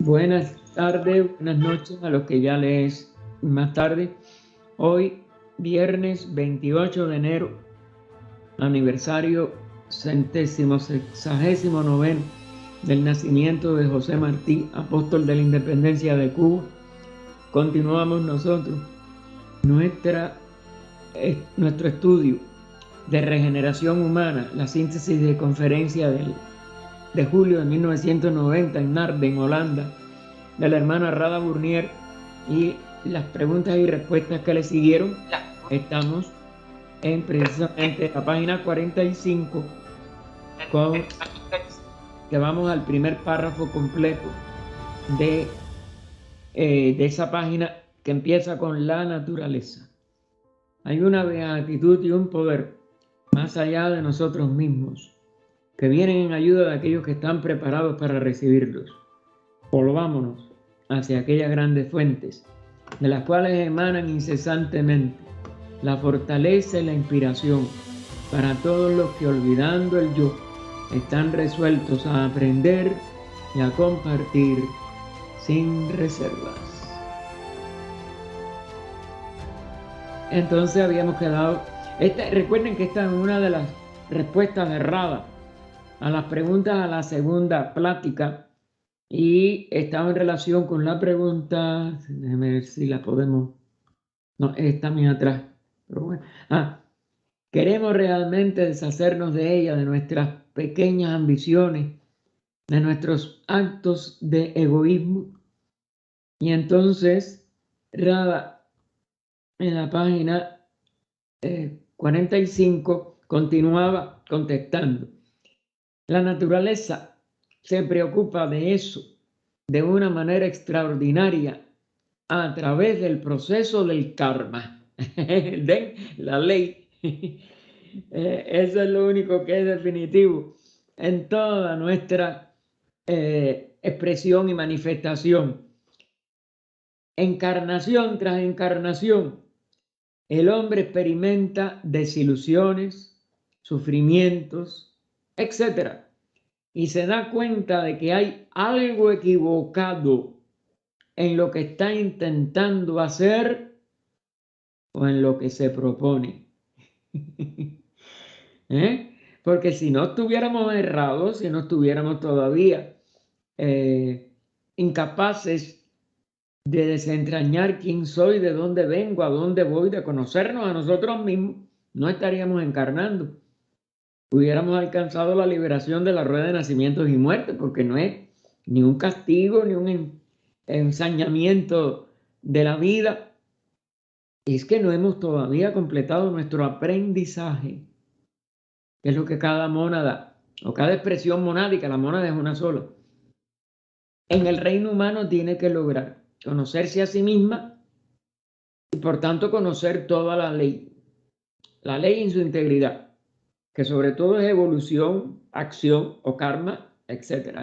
Buenas tardes, buenas noches a los que ya lees más tarde. Hoy, viernes 28 de enero, aniversario 169 del nacimiento de José Martí, apóstol de la independencia de Cuba. Continuamos nosotros nuestro estudio de regeneración humana, la síntesis de conferencia de julio de 1990 en Naarden, Holanda, de la hermana Rada Burnier, y las preguntas y respuestas que le siguieron. Estamos en precisamente la página 45, que vamos al primer párrafo completo de esa página, que empieza con la naturaleza. Hay una beatitud y un poder más allá de nosotros mismos, que vienen en ayuda de aquellos que están preparados para recibirlos. Volvámonos hacia aquellas grandes fuentes, de las cuales emanan incesantemente la fortaleza y la inspiración para todos los que, olvidando el yo, están resueltos a aprender y a compartir sin reservas. Entonces habíamos quedado, recuerden que esta es una de las respuestas erradas a las preguntas a la segunda plática, y estaba en relación con la pregunta, déjame ver si la podemos, no, está muy atrás, pero bueno. ¿Queremos realmente deshacernos de ella, de nuestras pequeñas ambiciones, de nuestros actos de egoísmo? Y entonces Rada, en la página 45, continuaba contestando. La naturaleza se preocupa de eso de una manera extraordinaria a través del proceso del karma, de la ley. Eso es lo único que es definitivo en toda nuestra expresión y manifestación. Encarnación tras encarnación, el hombre experimenta desilusiones, sufrimientos, etc. Y se da cuenta de que hay algo equivocado en lo que está intentando hacer o en lo que se propone. Porque si no estuviéramos errados, si no estuviéramos todavía incapaces de desentrañar quién soy, de dónde vengo, a dónde voy, de conocernos a nosotros mismos, no estaríamos encarnando. Hubiéramos alcanzado la liberación de la rueda de nacimientos y muertes, porque no es ni un castigo, ni un ensañamiento de la vida. Es que no hemos todavía completado nuestro aprendizaje, que es lo que cada mónada, o cada expresión monádica, la mónada es una sola, en el reino humano tiene que lograr conocerse a sí misma y por tanto conocer toda la ley en su integridad, que sobre todo es evolución, acción o karma, etc.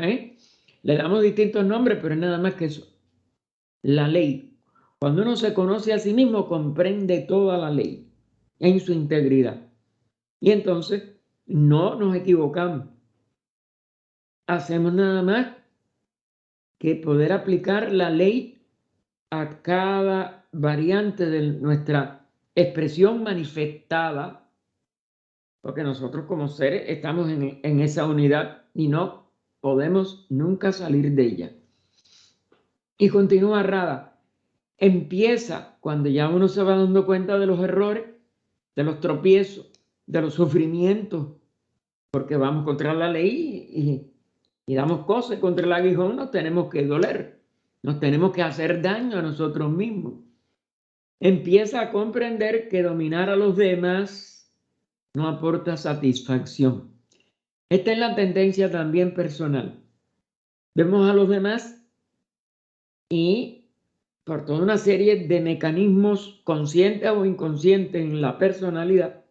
Le damos distintos nombres, pero es nada más que eso, la ley. Cuando uno se conoce a sí mismo, comprende toda la ley en su integridad. Y entonces no nos equivocamos. Hacemos nada más que poder aplicar la ley a cada variante de nuestra expresión manifestada, porque nosotros como seres estamos en esa unidad y no podemos nunca salir de ella. Y continúa Rada. Empieza cuando ya uno se va dando cuenta de los errores, de los tropiezos, de los sufrimientos, porque vamos contra la ley y damos cosas contra el aguijón, nos tenemos que doler, nos tenemos que hacer daño a nosotros mismos. Empieza a comprender que dominar a los demás no aporta satisfacción. Esta es la tendencia también personal. Vemos a los demás y por toda una serie de mecanismos conscientes o inconscientes en la personalidad,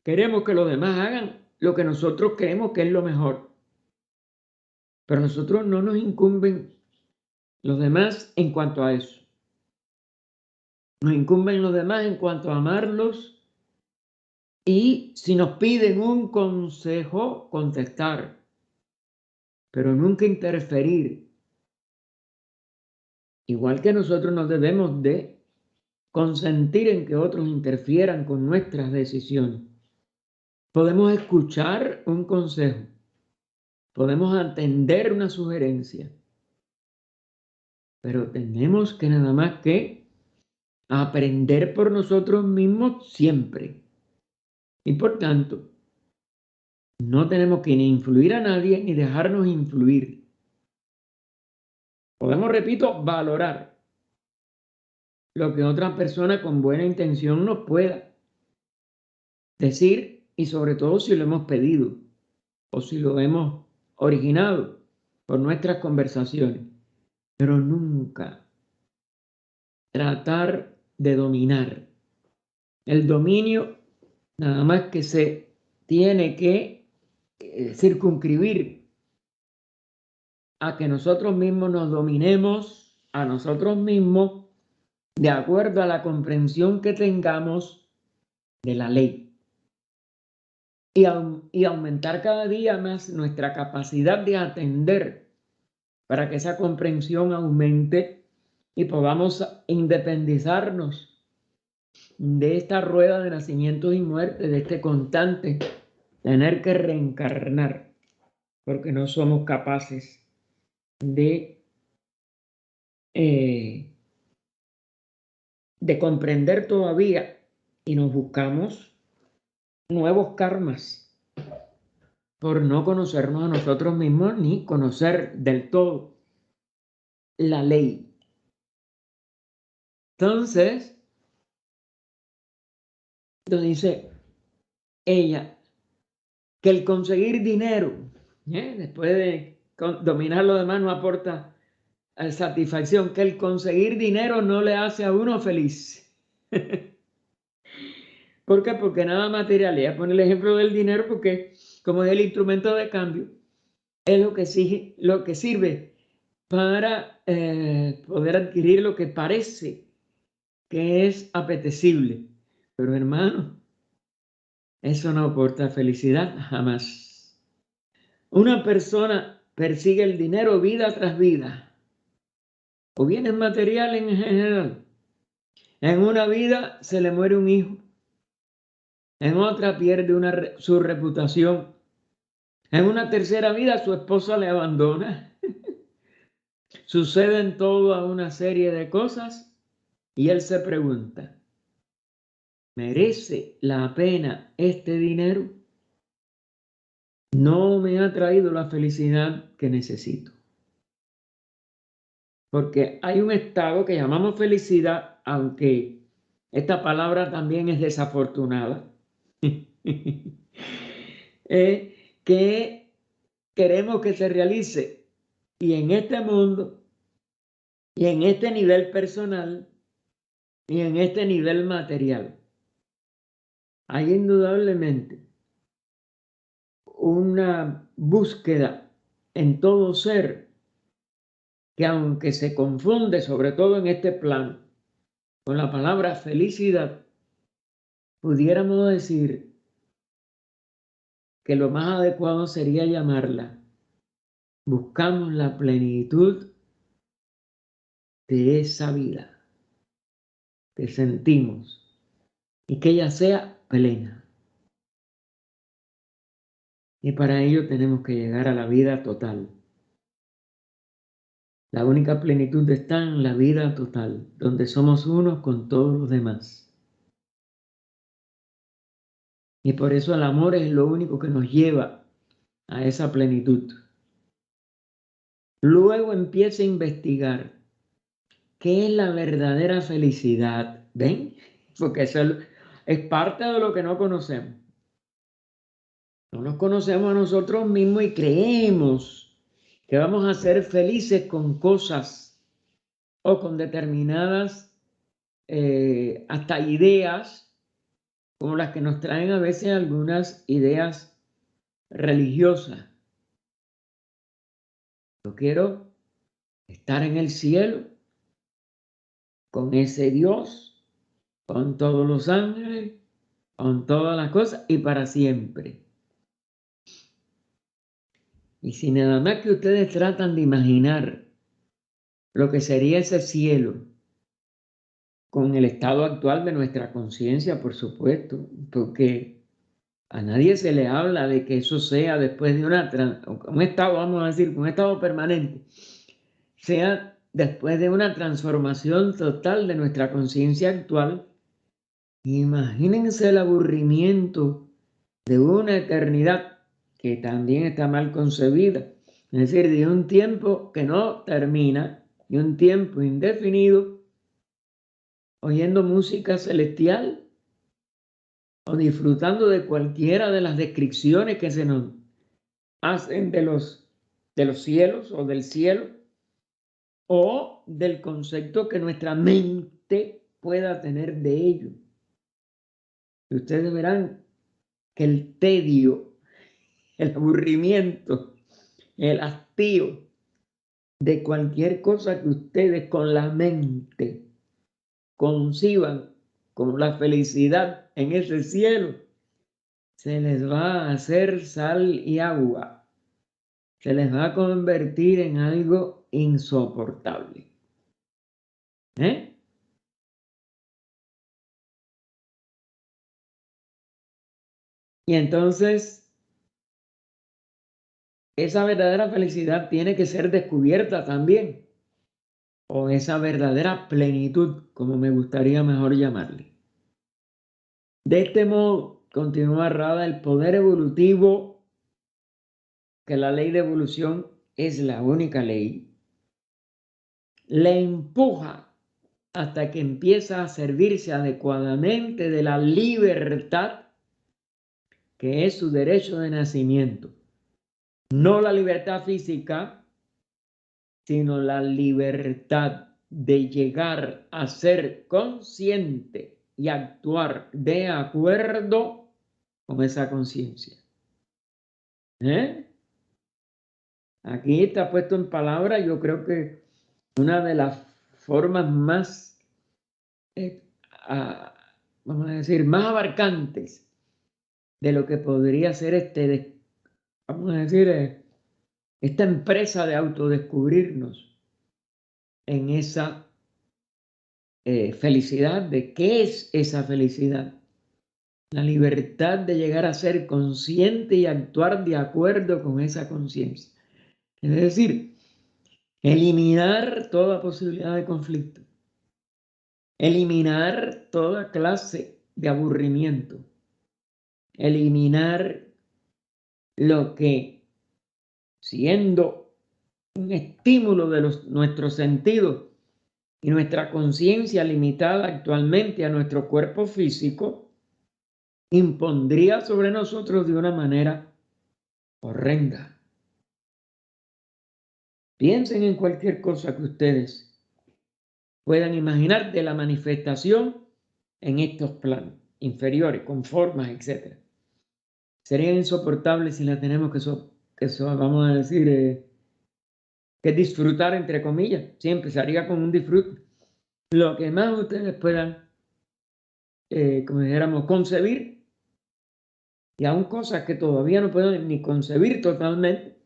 queremos que los demás hagan lo que nosotros creemos que es lo mejor. Pero nosotros no nos incumben los demás en cuanto a eso. Nos incumben los demás en cuanto a amarlos y si nos piden un consejo, contestar, pero nunca interferir igual que nosotros no debemos de consentir en que otros interfieran con nuestras decisiones. Podemos escuchar un consejo, podemos atender una sugerencia, pero tenemos que nada más que aprender por nosotros mismos siempre. Y por tanto, no tenemos que ni influir a nadie ni dejarnos influir. Podemos, repito, valorar lo que otra persona con buena intención nos pueda decir, y sobre todo si lo hemos pedido o si lo hemos originado por nuestras conversaciones, pero nunca tratar de dominar. El dominio nada más que se tiene que circunscribir a que nosotros mismos nos dominemos a nosotros mismos de acuerdo a la comprensión que tengamos de la ley. Y aumentar cada día más nuestra capacidad de atender para que esa comprensión aumente y podamos independizarnos de esta rueda de nacimientos y muerte, de este constante tener que reencarnar, porque no somos capaces eh, de comprender todavía y nos buscamos nuevos karmas por no conocernos a nosotros mismos ni conocer del todo la ley. Entonces, nos dice ella que el conseguir dinero, después de dominar lo demás, no aporta satisfacción, que el conseguir dinero no le hace a uno feliz. ¿Por qué? Porque nada material. Ella pone el ejemplo del dinero porque como es el instrumento de cambio, es lo que sirve para poder adquirir lo que parece que es apetecible. Pero hermano, eso no aporta felicidad jamás. Una persona persigue el dinero vida tras vida, o bienes materiales en general. En una vida se le muere un hijo, en otra pierde su reputación, en una tercera vida su esposa le abandona. Suceden toda una serie de cosas y él se pregunta, ¿merece la pena este dinero? No me ha traído la felicidad que necesito. Porque hay un estado que llamamos felicidad, aunque esta palabra también es desafortunada, que queremos que se realice y en este mundo, y en este nivel personal, y en este nivel material. Hay indudablemente una búsqueda en todo ser que aunque se confunde, sobre todo en este plano, con la palabra felicidad, pudiéramos decir que lo más adecuado sería llamarla, buscamos la plenitud de esa vida que sentimos y que ella sea plena. Y para ello tenemos que llegar a la vida total. La única plenitud está en la vida total, donde somos uno con todos los demás. Y por eso el amor es lo único que nos lleva a esa plenitud. Luego empieza a investigar qué es la verdadera felicidad. ¿Ven? Porque eso es parte de lo que no conocemos. No nos conocemos a nosotros mismos y creemos que vamos a ser felices con cosas o con determinadas hasta ideas, como las que nos traen a veces algunas ideas religiosas. Yo quiero estar en el cielo con ese Dios, con todos los ángeles, con todas las cosas y para siempre. Y si nada más que ustedes tratan de imaginar lo que sería ese cielo, con el estado actual de nuestra conciencia, por supuesto, porque a nadie se le habla de que eso sea después de un estado, vamos a decir, un estado permanente, sea después de una transformación total de nuestra conciencia actual. Imagínense el aburrimiento de una eternidad que también está mal concebida, es decir, de un tiempo que no termina, y un tiempo indefinido, oyendo música celestial o disfrutando de cualquiera de las descripciones que se nos hacen de los cielos o del cielo, o del concepto que nuestra mente pueda tener de ello. Y ustedes verán que el tedio, el aburrimiento, el hastío de cualquier cosa que ustedes con la mente conciban como la felicidad en ese cielo, se les va a hacer sal y agua, se les va a convertir en algo insoportable. Y entonces, esa verdadera felicidad tiene que ser descubierta también, o esa verdadera plenitud, como me gustaría mejor llamarle. De este modo, continúa Rada, el poder evolutivo, que la ley de evolución es la única ley, le empuja hasta que empieza a servirse adecuadamente de la libertad, que es su derecho de nacimiento. No la libertad física, sino la libertad de llegar a ser consciente y actuar de acuerdo con esa conciencia. Aquí está puesto en palabras, yo creo que una de las formas más, vamos a decir, más abarcantes de lo que podría ser vamos a decir, esta empresa de autodescubrirnos en esa felicidad. ¿De qué es esa felicidad? La libertad de llegar a ser consciente y actuar de acuerdo con esa conciencia. Es decir, eliminar toda posibilidad de conflicto. Eliminar toda clase de aburrimiento. Eliminar lo que, siendo un estímulo de nuestros sentidos y nuestra conciencia limitada actualmente a nuestro cuerpo físico, impondría sobre nosotros de una manera horrenda. Piensen en cualquier cosa que ustedes puedan imaginar de la manifestación en estos planos inferiores, con formas, etc. Sería insoportable si la tenemos vamos a decir, que disfrutar, entre comillas. Sí, empezaría con un disfrute. Lo que más ustedes puedan, como dijéramos, concebir, y aún cosas que todavía no pueden ni concebir totalmente,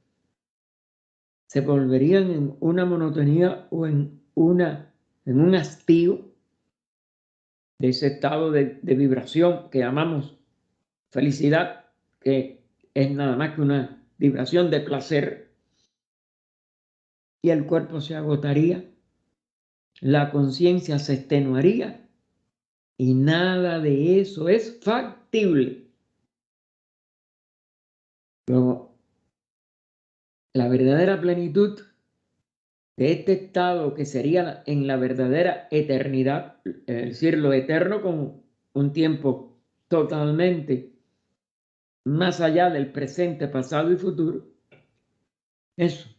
se volverían en una monotonía o en un hastío de ese estado de vibración que llamamos felicidad, que es nada más que una vibración de placer, y el cuerpo se agotaría, la conciencia se extenuaría, y nada de eso es factible. Luego, la verdadera plenitud de este estado, que sería en la verdadera eternidad, es decir, lo eterno con un tiempo totalmente más allá del presente, pasado y futuro, eso,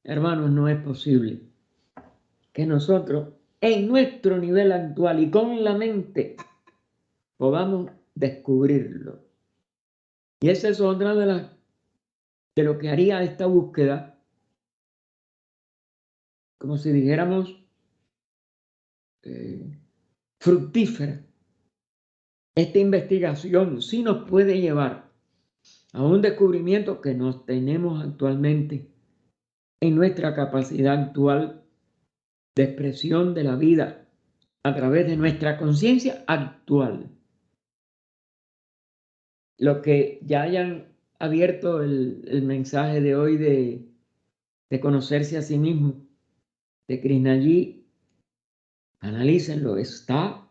hermanos, no es posible que nosotros, en nuestro nivel actual y con la mente, podamos descubrirlo. Y esa es otra de lo que haría esta búsqueda, como si dijéramos, fructífera. Esta investigación sí nos puede llevar a un descubrimiento que nos tenemos actualmente en nuestra capacidad actual de expresión de la vida a través de nuestra conciencia actual. Los que ya hayan abierto el mensaje de hoy de conocerse a sí mismo, de Krishnajit, analícenlo, está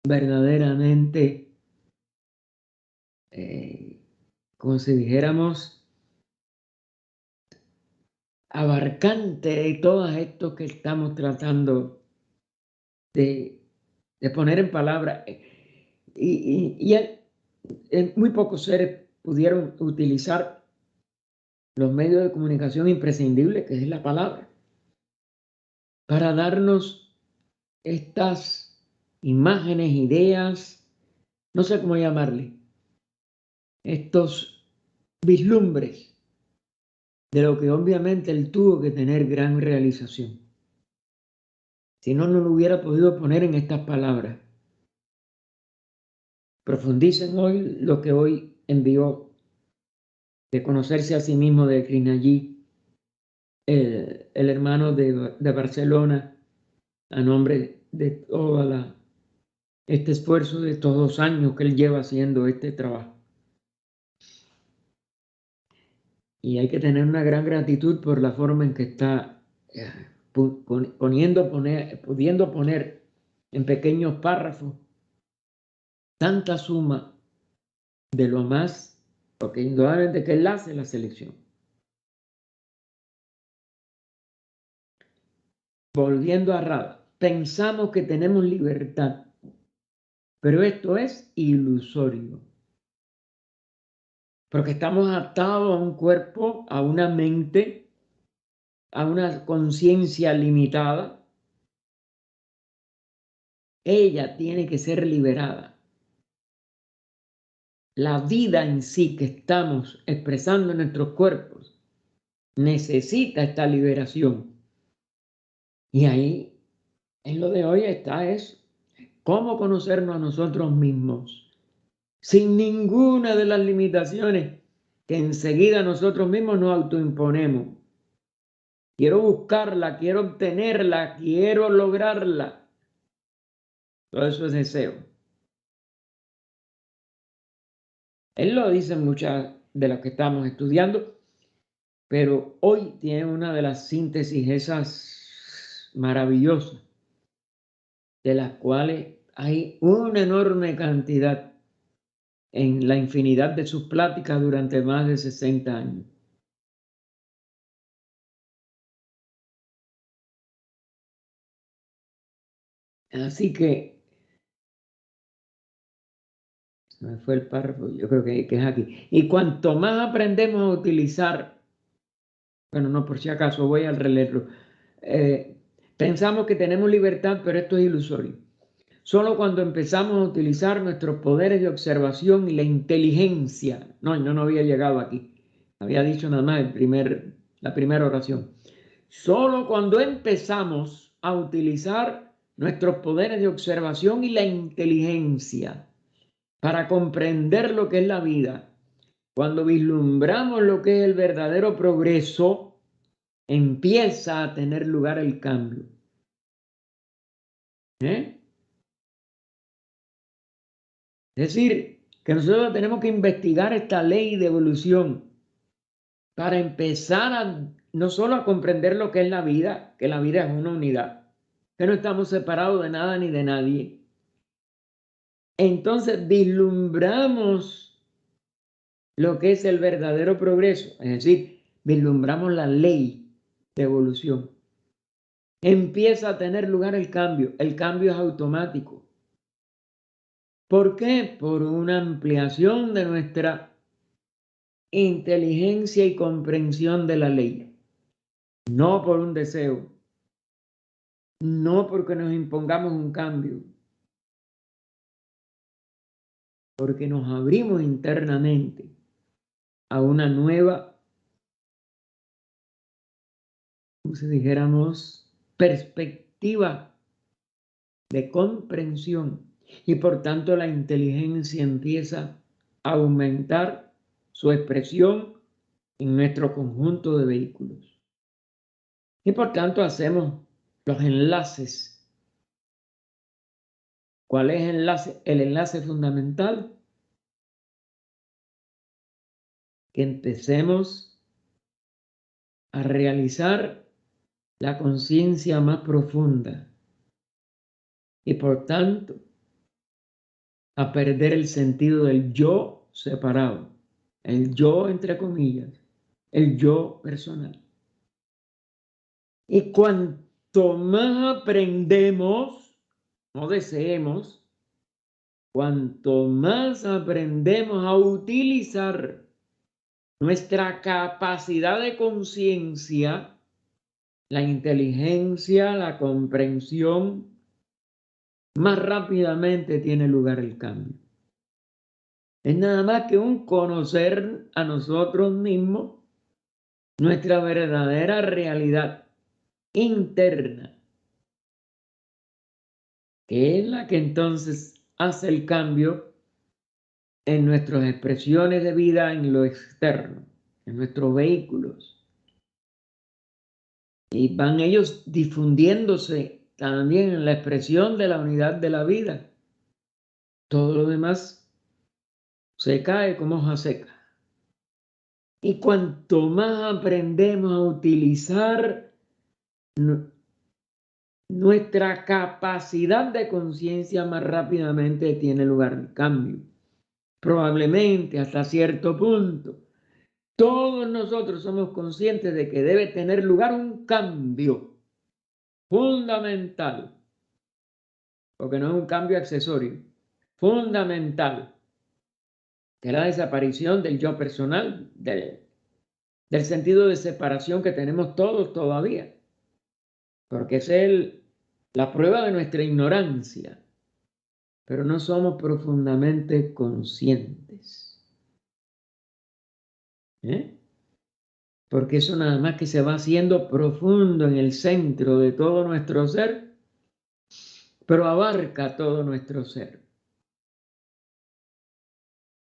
verdaderamente, como si dijéramos, abarcante de todos estos que estamos tratando de poner en palabras. Muy pocos seres pudieron utilizar los medios de comunicación imprescindibles, que es la palabra, para darnos estas imágenes, ideas, no sé cómo llamarle, estos vislumbres de lo que obviamente él tuvo que tener gran realización. Si no, no lo hubiera podido poner en estas palabras. Profundicen hoy lo que hoy envió de conocerse a sí mismo de Krishnajit, el hermano de Barcelona, a nombre de todo este esfuerzo de estos 2 años que él lleva haciendo este trabajo. Y hay que tener una gran gratitud por la forma en que está pudiendo poner en pequeños párrafos tanta suma de lo más, porque indudablemente que él hace la selección. Volviendo a Rada, pensamos que tenemos libertad, pero esto es ilusorio, porque estamos atados a un cuerpo, a una mente, a una conciencia limitada. Ella tiene que ser liberada. La vida en sí que estamos expresando en nuestros cuerpos necesita esta liberación. Y ahí, en lo de hoy está eso. Cómo conocernos a nosotros mismos sin ninguna de las limitaciones que enseguida nosotros mismos nos autoimponemos. Quiero buscarla, quiero obtenerla, quiero lograrla. Todo eso es deseo. Él lo dice en muchas de las que estamos estudiando, pero hoy tiene una de las síntesis esas maravillosas, de las cuales hay una enorme cantidad en la infinidad de sus pláticas durante más de 60 años. Así que, se me fue el párrafo, yo creo que es aquí. Y cuanto más aprendemos a utilizar, bueno, no, por si acaso voy a releerlo. Pensamos que tenemos libertad, pero esto es ilusorio. Solo cuando empezamos a utilizar nuestros poderes de observación y la inteligencia. No había llegado aquí. Había dicho nada más la primera oración. Solo cuando empezamos a utilizar nuestros poderes de observación y la inteligencia para comprender lo que es la vida, cuando vislumbramos lo que es el verdadero progreso, empieza a tener lugar el cambio. Es decir, que nosotros tenemos que investigar esta ley de evolución para empezar no solo a comprender lo que es la vida, que la vida es una unidad, que no estamos separados de nada ni de nadie. Entonces vislumbramos lo que es el verdadero progreso, es decir, vislumbramos la ley de evolución. Empieza a tener lugar el cambio es automático. ¿Por qué? Por una ampliación de nuestra inteligencia y comprensión de la ley, no por un deseo, no porque nos impongamos un cambio, porque nos abrimos internamente a una nueva, como si dijéramos, perspectiva de comprensión, y por tanto la inteligencia empieza a aumentar su expresión en nuestro conjunto de vehículos. Y por tanto hacemos los enlaces. ¿Cuál es el enlace fundamental? Que empecemos a realizar la conciencia más profunda y por tanto a perder el sentido del yo separado, el yo entre comillas, el yo personal. Y cuanto más aprendemos, no deseemos, cuanto más aprendemos a utilizar nuestra capacidad de conciencia, la inteligencia, la comprensión, más rápidamente tiene lugar el cambio. Es nada más que un conocer a nosotros mismos, nuestra verdadera realidad interna, que es la que entonces hace el cambio en nuestras expresiones de vida en lo externo, en nuestros vehículos. Y van ellos difundiéndose también en la expresión de la unidad de la vida. Todo lo demás se cae como hoja seca. Y cuanto más aprendemos a utilizar nuestra capacidad de conciencia, más rápidamente tiene lugar el cambio. Probablemente hasta cierto punto, todos nosotros somos conscientes de que debe tener lugar un cambio fundamental, porque no es un cambio accesorio, fundamental, que es la desaparición del yo personal, del sentido de separación que tenemos todos todavía, porque es la prueba de nuestra ignorancia, pero no somos profundamente conscientes. Porque eso nada más que se va haciendo profundo en el centro de todo nuestro ser, pero abarca todo nuestro ser.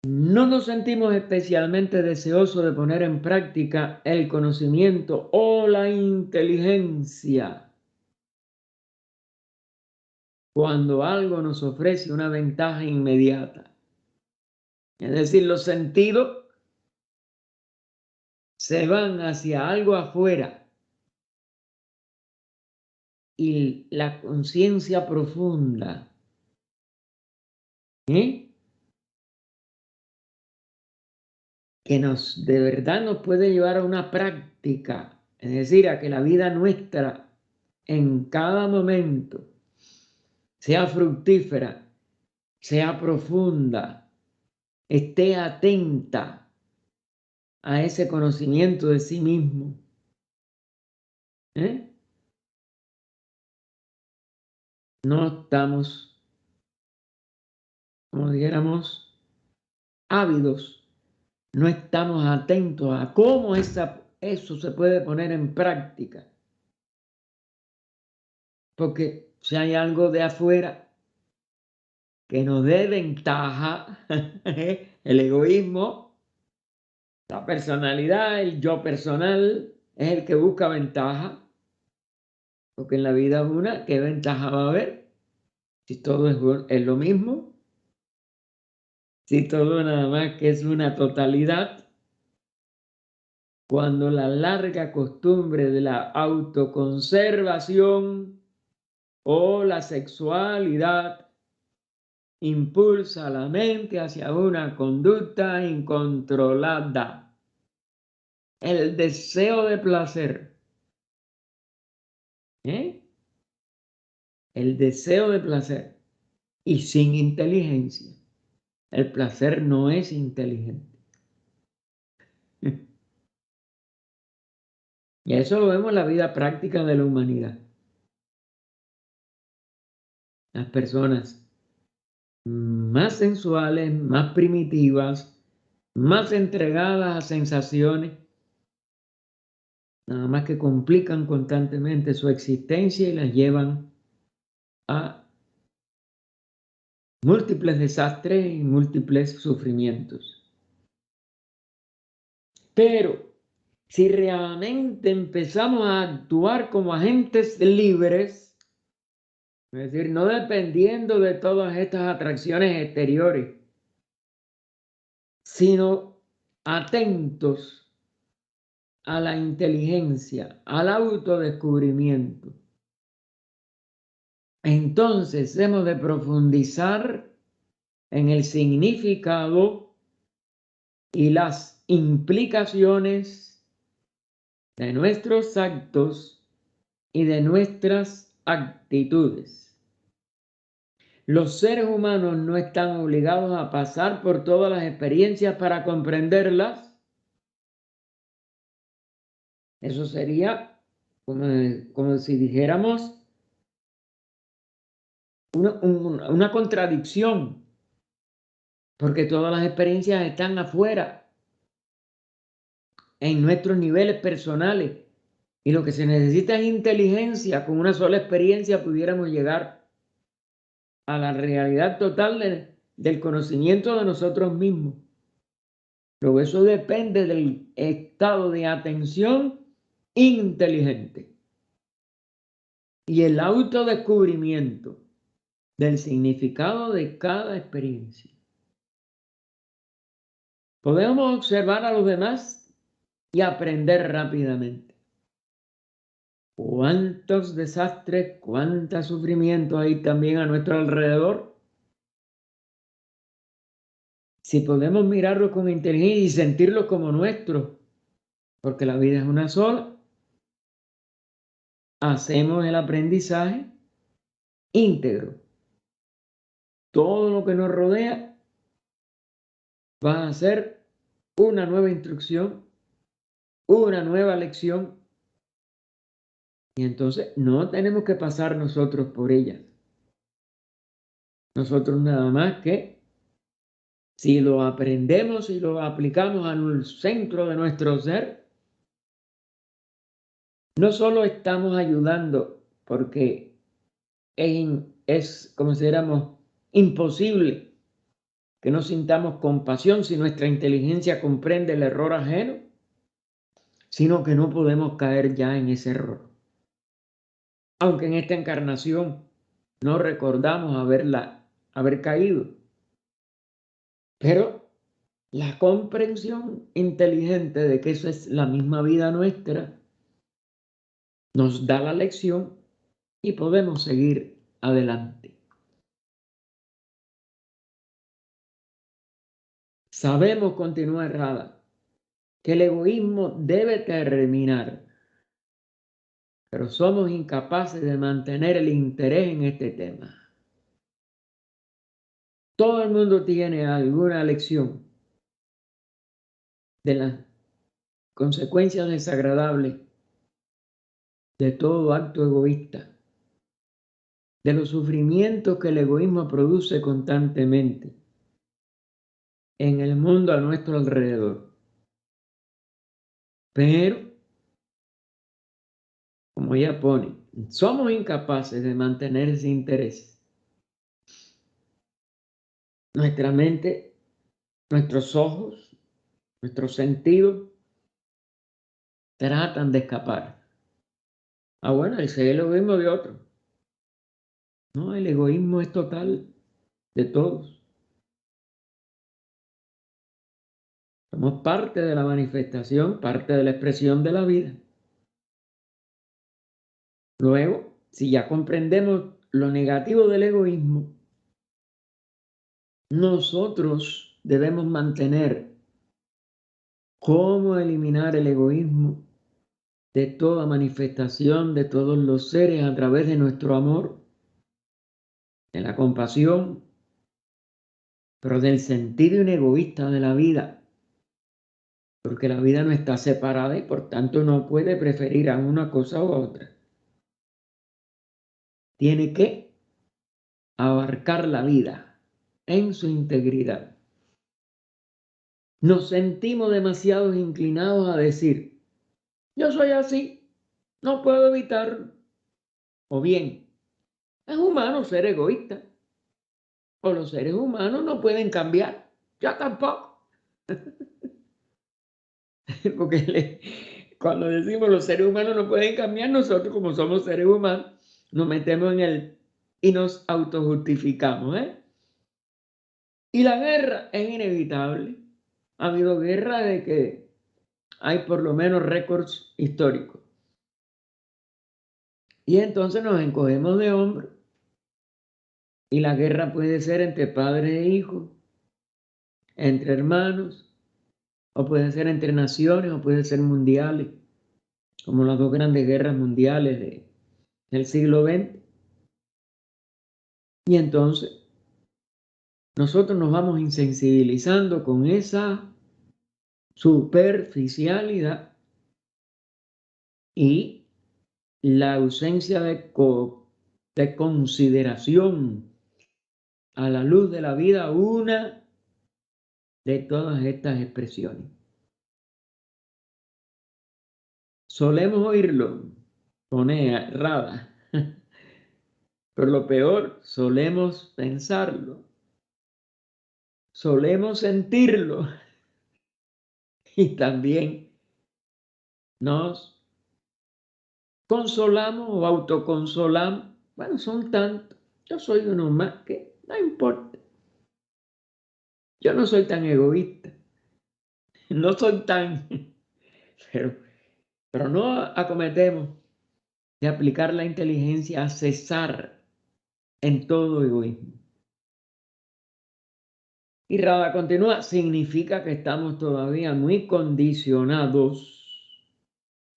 No nos sentimos especialmente deseosos de poner en práctica el conocimiento o la inteligencia cuando algo nos ofrece una ventaja inmediata. Es decir, los sentidos se van hacia algo afuera y la conciencia profunda, que de verdad nos puede llevar a una práctica, es decir, a que la vida nuestra en cada momento sea fructífera, sea profunda, esté atenta a ese conocimiento de sí mismo. No estamos, como dijéramos, ávidos, no estamos atentos a cómo eso se puede poner en práctica. Porque si hay algo de afuera que nos dé ventaja, el egoísmo, la personalidad, el yo personal, es el que busca ventaja. Porque en la vida una, ¿qué ventaja va a haber? Si todo es lo mismo, si todo nada más que es una totalidad, cuando la larga costumbre de la autoconservación o la sexualidad impulsa a la mente hacia una conducta incontrolada. El deseo de placer. El deseo de placer. Y sin inteligencia. El placer no es inteligente. Y eso lo vemos en la vida práctica de la humanidad. Las personas más sensuales, más primitivas, más entregadas a sensaciones, nada más que complican constantemente su existencia y las llevan a múltiples desastres y múltiples sufrimientos. Pero si realmente empezamos a actuar como agentes libres, es decir, no dependiendo de todas estas atracciones exteriores, sino atentos a la inteligencia, al autodescubrimiento. Entonces hemos de profundizar en el significado y las implicaciones de nuestros actos y de nuestras actitudes. Los seres humanos no están obligados a pasar por todas las experiencias para comprenderlas. Eso sería como si dijéramos una contradicción, porque todas las experiencias están afuera, en nuestros niveles personales, y lo que se necesita es inteligencia. Con una sola experiencia pudiéramos llegar a la realidad total del conocimiento de nosotros mismos. Pero eso depende del estado de atención inteligente y el autodescubrimiento del significado de cada experiencia. Podemos observar a los demás y aprender rápidamente. ¿Cuántos desastres, cuánto sufrimiento hay también a nuestro alrededor? Si podemos mirarlo con inteligencia y sentirlo como nuestro, porque la vida es una sola, hacemos el aprendizaje íntegro. Todo lo que nos rodea va a ser una nueva instrucción, una nueva lección, y entonces no tenemos que pasar nosotros por ellas. Nosotros nada más que, si lo aprendemos y lo aplicamos al centro de nuestro ser, no solo estamos ayudando, porque es como si dijéramos imposible que no sintamos compasión si nuestra inteligencia comprende el error ajeno, sino que no podemos caer ya en ese error. Aunque en esta encarnación no recordamos haber caído, pero la comprensión inteligente de que eso es la misma vida nuestra nos da la lección y podemos seguir adelante. Sabemos, continúa Errada, que el egoísmo debe terminar, pero somos incapaces de mantener el interés en este tema. Todo el mundo tiene alguna lección de las consecuencias desagradables de todo acto egoísta, de los sufrimientos que el egoísmo produce constantemente en el mundo a nuestro alrededor. Pero, como ella pone, somos incapaces de mantener ese interés. Nuestra mente, nuestros ojos, nuestros sentidos tratan de escapar. Bueno, ese es el egoísmo de otro. No, el egoísmo es total de todos. Somos parte de la manifestación, parte de la expresión de la vida. Luego, si ya comprendemos lo negativo del egoísmo, nosotros debemos mantener cómo eliminar el egoísmo de toda manifestación de todos los seres a través de nuestro amor, de la compasión, pero del sentido inegoísta de la vida, porque la vida no está separada y por tanto no puede preferir a una cosa u otra. Tiene que abarcar la vida en su integridad. Nos sentimos demasiado inclinados a decir, yo soy así, no puedo evitarlo. O bien, es humano ser egoísta. O los seres humanos no pueden cambiar. Yo tampoco. Porque Cuando decimos los seres humanos no pueden cambiar, nosotros como somos seres humanos, nos metemos en él y nos autojustificamos, ¿eh? Y la guerra es inevitable. Ha habido guerra de que hay por lo menos récords históricos. Y entonces nos encogemos de hombros. Y la guerra puede ser entre padres e hijos, entre hermanos, o puede ser entre naciones, o puede ser mundiales, como las dos grandes guerras mundiales del siglo XX. Y entonces nosotros nos vamos insensibilizando con esa superficialidad y la ausencia de consideración a la luz de la vida, una de todas estas expresiones. Solemos oírlo, pone Rada, pero lo peor, solemos pensarlo, solemos sentirlo y también nos consolamos o autoconsolamos. Bueno, son tantos, yo soy uno más que no importa. Yo no soy tan egoísta, no soy tan, pero no acometemos de aplicar la inteligencia a cesar en todo egoísmo. Y Rada continúa, significa que estamos todavía muy condicionados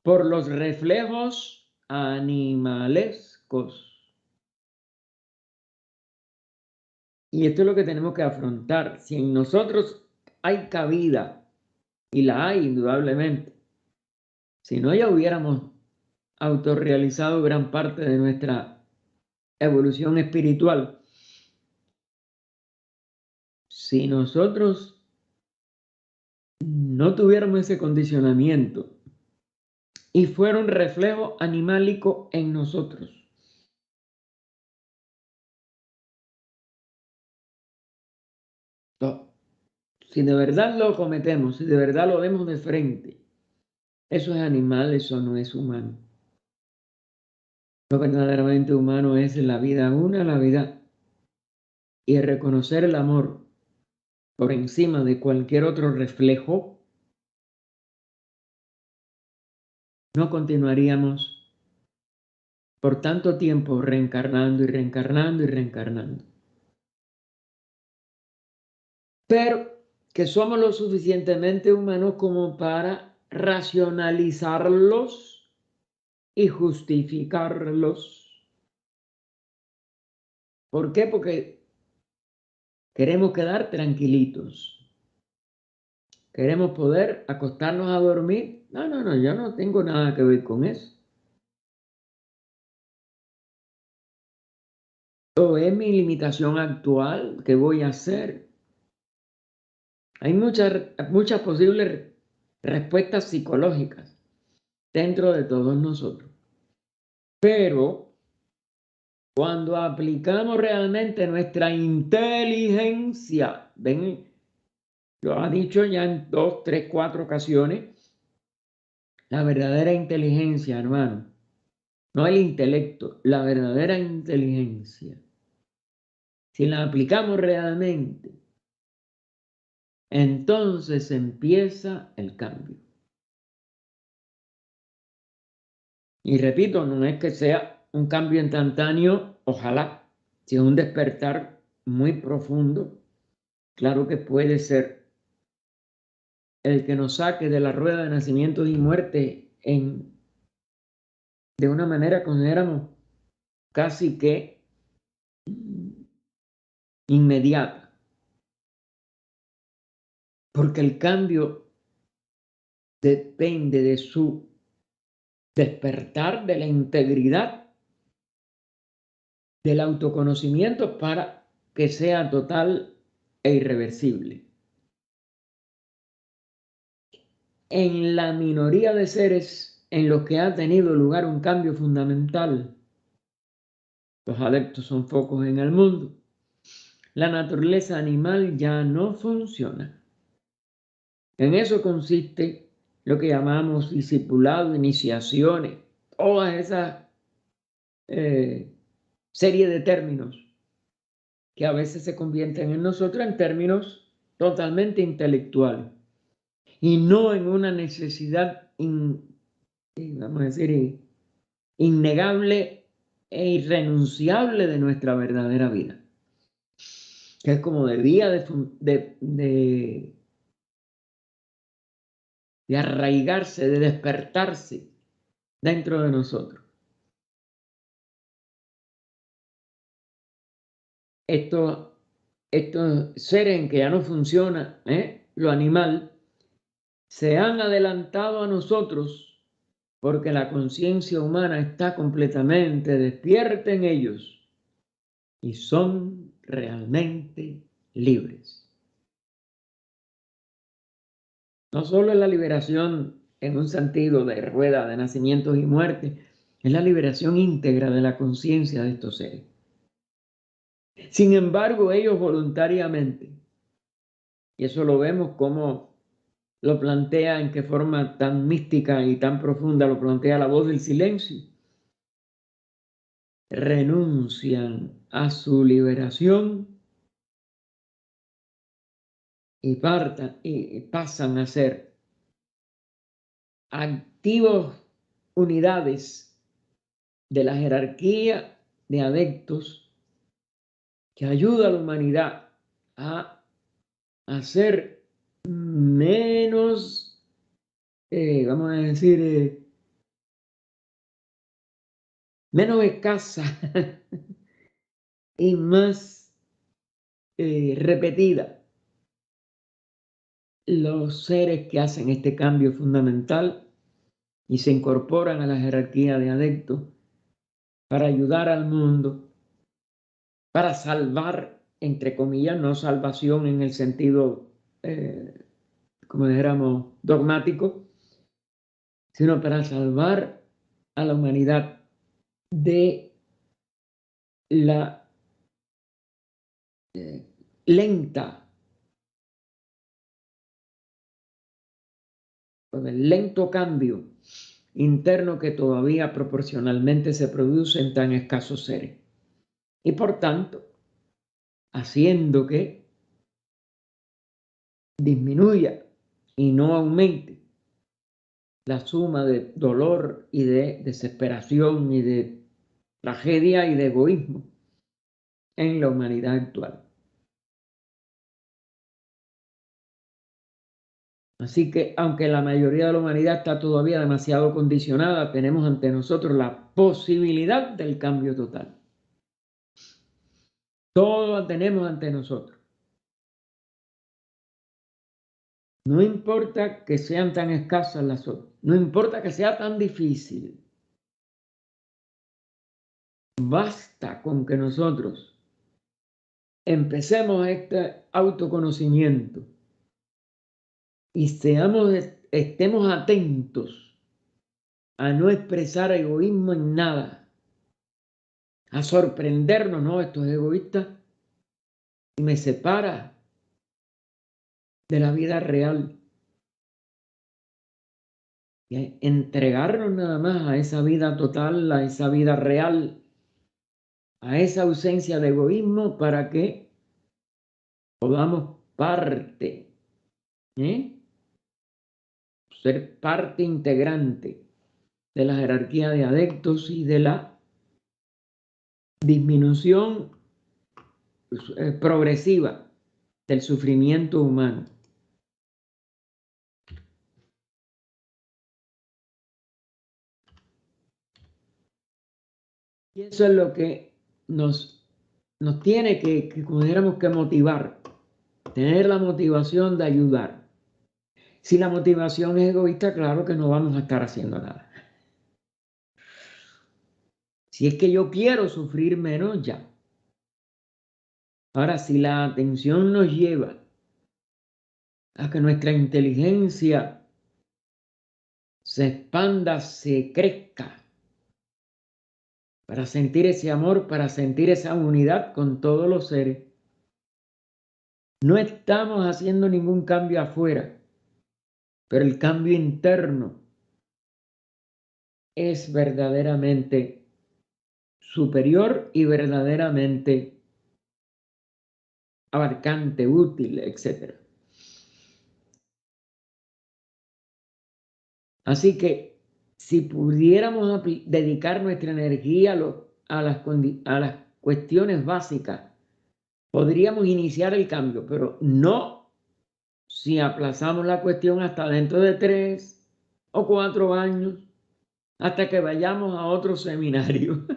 por los reflejos animalescos. Y esto es lo que tenemos que afrontar. Si en nosotros hay cabida, y la hay indudablemente, si no ya hubiéramos autorrealizado gran parte de nuestra evolución espiritual. Si nosotros no tuviéramos ese condicionamiento y fuera un reflejo animálico en nosotros, si de verdad lo cometemos, si de verdad lo vemos de frente, eso es animal, eso no es humano. Lo verdaderamente humano es la vida una, la vida, y reconocer el amor por encima de cualquier otro reflejo, no continuaríamos por tanto tiempo reencarnando y reencarnando y reencarnando. Pero que somos lo suficientemente humanos como para racionalizarlos y justificarlos. ¿Por qué? Porque queremos quedar tranquilitos. Queremos poder acostarnos a dormir. No, yo no tengo nada que ver con eso. O es mi limitación actual, ¿qué voy a hacer? Hay muchas posibles respuestas psicológicas dentro de todos nosotros. Pero cuando aplicamos realmente nuestra inteligencia, ven, lo ha dicho ya en 2, 3, 4 ocasiones, la verdadera inteligencia, hermano, no el intelecto, la verdadera inteligencia. Si la aplicamos realmente, entonces empieza el cambio. Y repito, no es que sea un cambio instantáneo, ojalá, si es un despertar muy profundo, claro que puede ser el que nos saque de la rueda de nacimientos y muerte de una manera, consideramos, casi que inmediata. Porque el cambio depende de su despertar, de la integridad, del autoconocimiento para que sea total e irreversible. En la minoría de seres en los que ha tenido lugar un cambio fundamental, los adeptos son focos en el mundo, la naturaleza animal ya no funciona. En eso consiste lo que llamamos discipulado, iniciaciones, todas esas serie de términos que a veces se convierten en nosotros en términos totalmente intelectuales y no en una necesidad, vamos a decir, innegable e irrenunciable de nuestra verdadera vida, que es como debía de arraigarse, de despertarse dentro de nosotros. Estos seres en que ya no funciona lo animal, se han adelantado a nosotros porque la conciencia humana está completamente despierta en ellos y son realmente libres. No solo es la liberación en un sentido de rueda de nacimientos y muerte, es la liberación íntegra de la conciencia de estos seres. Sin embargo, ellos voluntariamente, y eso lo vemos como lo plantea, en qué forma tan mística y tan profunda lo plantea la voz del silencio, renuncian a su liberación y pasan a ser activos unidades de la jerarquía de adeptos que ayuda a la humanidad a hacer menos, vamos a decir, menos escasa y más repetida los seres que hacen este cambio fundamental y se incorporan a la jerarquía de adeptos para ayudar al mundo, para salvar, entre comillas, no salvación en el sentido, como dijéramos, dogmático, sino para salvar a la humanidad de la lenta, o del lento cambio interno que todavía proporcionalmente se produce en tan escasos seres. Y por tanto, haciendo que disminuya y no aumente la suma de dolor y de desesperación y de tragedia y de egoísmo en la humanidad actual. Así que, aunque la mayoría de la humanidad está todavía demasiado condicionada, tenemos ante nosotros la posibilidad del cambio total. Todo lo tenemos ante nosotros. No importa que sean tan escasas las otras, no importa que sea tan difícil. Basta con que nosotros empecemos este autoconocimiento y estemos atentos a no expresar egoísmo en nada, a sorprendernos, no, esto es egoísta y me separa de la vida real. Y entregarnos nada más a esa vida total, a esa vida real, a esa ausencia de egoísmo para que podamos ser parte integrante de la jerarquía de adeptos y de la disminución progresiva del sufrimiento humano. Y eso es lo que nos tiene como dijéramos, que motivar, tener la motivación de ayudar. Si la motivación es egoísta, claro que no vamos a estar haciendo nada. Si es que yo quiero sufrir menos, ya. Ahora, si la atención nos lleva a que nuestra inteligencia se expanda, se crezca, para sentir ese amor, para sentir esa unidad con todos los seres, no estamos haciendo ningún cambio afuera, pero el cambio interno es verdaderamente superior y verdaderamente abarcante, útil, etc. Así que si pudiéramos dedicar nuestra energía a las cuestiones básicas, podríamos iniciar el cambio, pero no si aplazamos la cuestión hasta dentro de 3 o 4 años, hasta que vayamos a otro seminario.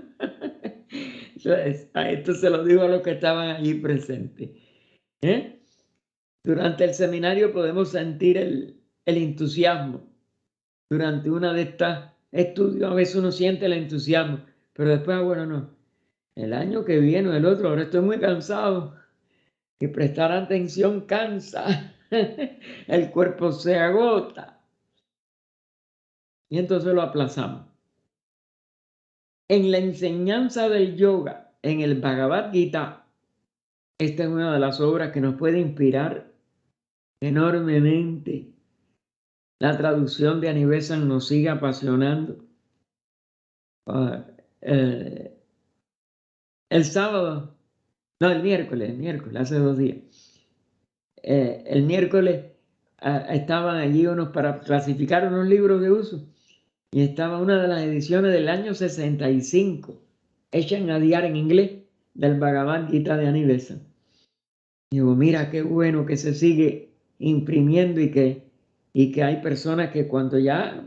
A esto se lo digo a los que estaban allí presentes. Durante el seminario podemos sentir el entusiasmo. Durante una de estas estudios a veces uno siente el entusiasmo, pero después, bueno, no. El año que viene o el otro, ahora estoy muy cansado. Y prestar atención cansa. El cuerpo se agota. Y entonces lo aplazamos. En la enseñanza del yoga, en el Bhagavad Gita, esta es una de las obras que nos puede inspirar enormemente. La traducción de Anibesan nos sigue apasionando. El sábado, no, el miércoles, hace 2 días. El miércoles estaban allí unos para clasificar unos libros de uso y estaba una de las ediciones del año 65, hecha en Adyar en inglés, del Bhagavad Gita de Anibesan. Digo, mira qué bueno que se sigue imprimiendo y que hay personas que cuando ya,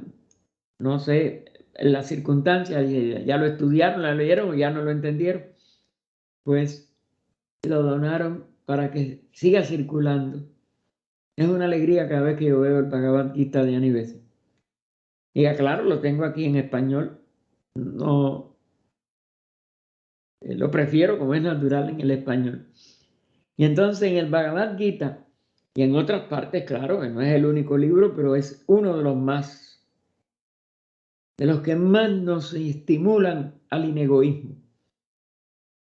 no sé, en las circunstancias, ya lo estudiaron, lo leyeron o ya no lo entendieron, pues lo donaron para que siga circulando. Es una alegría cada vez que yo veo el Bhagavad Gita de Anibesan. Y claro, lo tengo aquí en español. No, lo prefiero como es natural en el español. Y entonces en el Bhagavad Gita y en otras partes, claro, que no es el único libro, pero es uno de los que más nos estimulan al inegoísmo.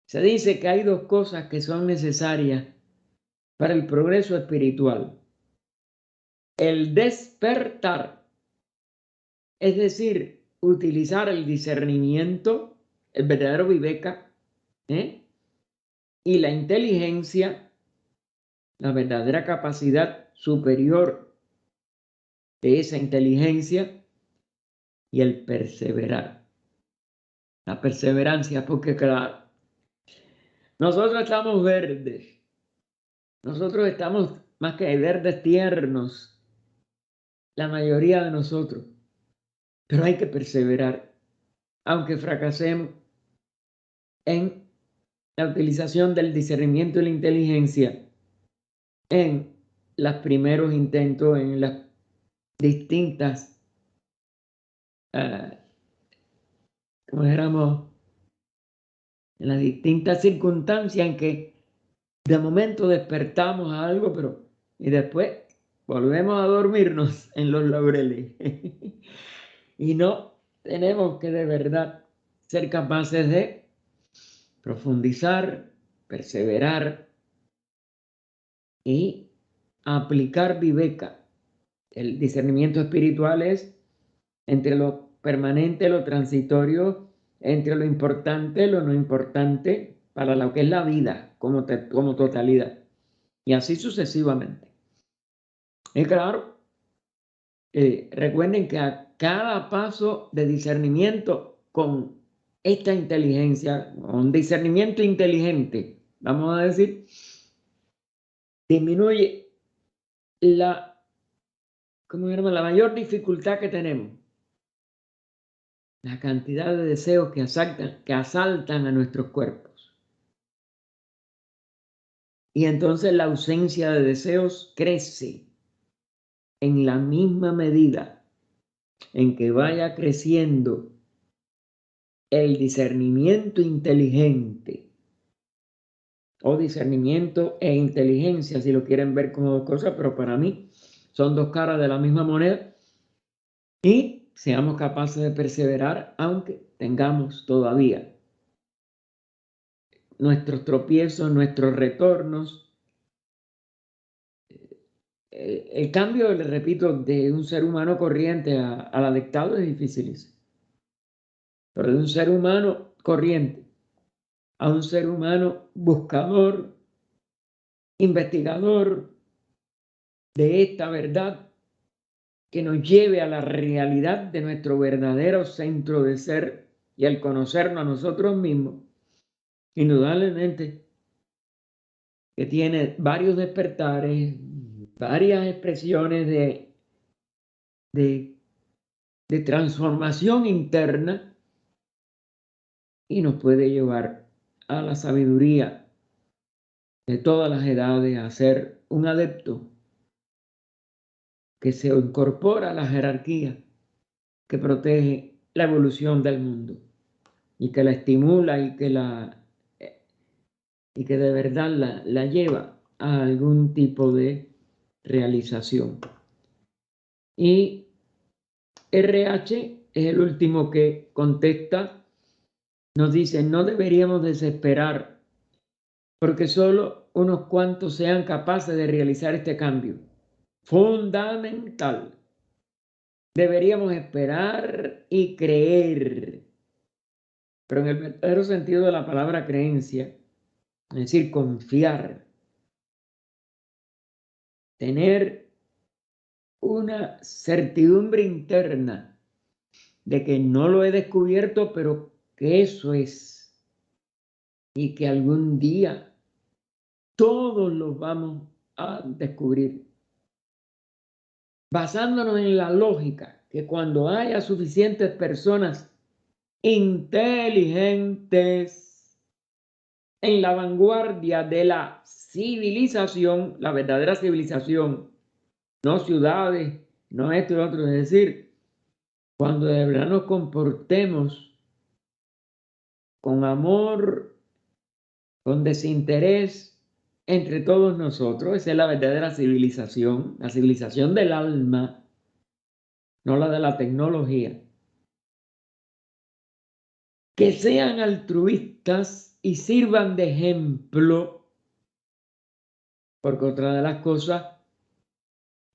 Se dice que hay 2 cosas que son necesarias para el progreso espiritual. El despertar, es decir, utilizar el discernimiento, el verdadero viveka, y la inteligencia, la verdadera capacidad superior de esa inteligencia, y el perseverar. La perseverancia, porque claro, nosotros estamos verdes, nosotros estamos más que verdes tiernos, la mayoría de nosotros, pero hay que perseverar, aunque fracasemos en la utilización del discernimiento y la inteligencia en los primeros intentos, en las distintas, como dijéramos, en las distintas circunstancias en que de momento despertamos a algo, pero y después volvemos a dormirnos en los laureles. Y no, tenemos que de verdad ser capaces de profundizar, perseverar y aplicar viveka. El discernimiento espiritual es entre lo permanente, lo transitorio, entre lo importante, lo no importante, para lo que es la vida como totalidad. Y así sucesivamente. Y claro, recuerden que a cada paso de discernimiento con esta inteligencia, con discernimiento inteligente, vamos a decir, disminuye la mayor dificultad que tenemos, la cantidad de deseos que asaltan a nuestros cuerpos. Y entonces la ausencia de deseos crece en la misma medida en que vaya creciendo el discernimiento inteligente o discernimiento e inteligencia, si lo quieren ver como 2 cosas, pero para mí son 2 caras de la misma moneda, y seamos capaces de perseverar aunque tengamos todavía nuestros tropiezos, nuestros retornos, el cambio, le repito, de un ser humano corriente al adictado es dificilísimo. Pero de un ser humano corriente a un ser humano buscador, investigador de esta verdad que nos lleve a la realidad de nuestro verdadero centro de ser y al conocernos a nosotros mismos, indudablemente que tiene varios despertares, varias expresiones de transformación interna y nos puede llevar a la sabiduría de todas las edades, a ser un adepto que se incorpora a la jerarquía que protege la evolución del mundo y que la estimula y que de verdad la lleva a algún tipo de realización. Y RH es el último que contesta, nos dice: no deberíamos desesperar porque solo unos cuantos sean capaces de realizar este cambio fundamental. Deberíamos esperar y creer, pero en el verdadero sentido de la palabra creencia, es decir, confiar, tener una certidumbre interna de que no lo he descubierto, pero que eso es, y que algún día todos lo vamos a descubrir, basándonos en la lógica que cuando haya suficientes personas inteligentes en la vanguardia de la civilización, la verdadera civilización, no ciudades, no esto y lo otro, es decir, cuando de verdad nos comportemos con amor, con desinterés entre todos nosotros, esa es la verdadera civilización, la civilización del alma, no la de la tecnología. Que sean altruistas y sirvan de ejemplo, porque otra de las cosas,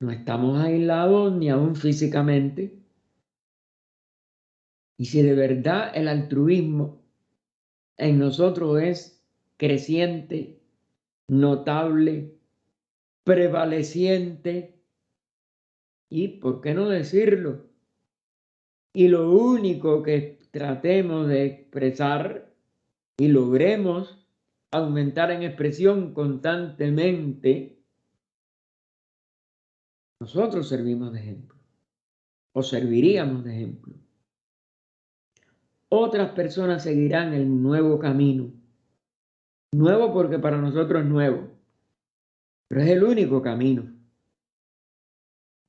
no estamos aislados ni aún físicamente. Y si de verdad el altruismo en nosotros es creciente, notable, prevaleciente, y por qué no decirlo, y lo único que tratemos de expresar y logremos aumentar en expresión constantemente, nosotros servimos de ejemplo o serviríamos de ejemplo. Otras personas seguirán el nuevo camino. Nuevo porque para nosotros es nuevo, pero es el único camino.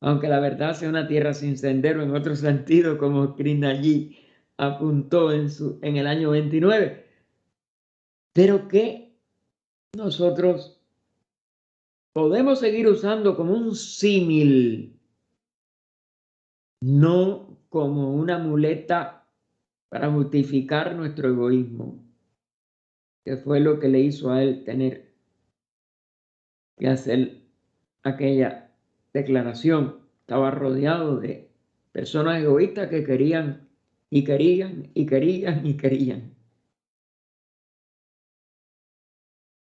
Aunque la verdad sea una tierra sin sendero en otro sentido, como Krishnaji apuntó en el año 29, pero que nosotros podemos seguir usando como un símil, no como una muleta para justificar nuestro egoísmo, que fue lo que le hizo a él tener que hacer aquella declaración. Estaba rodeado de personas egoístas que querían y querían y querían y querían.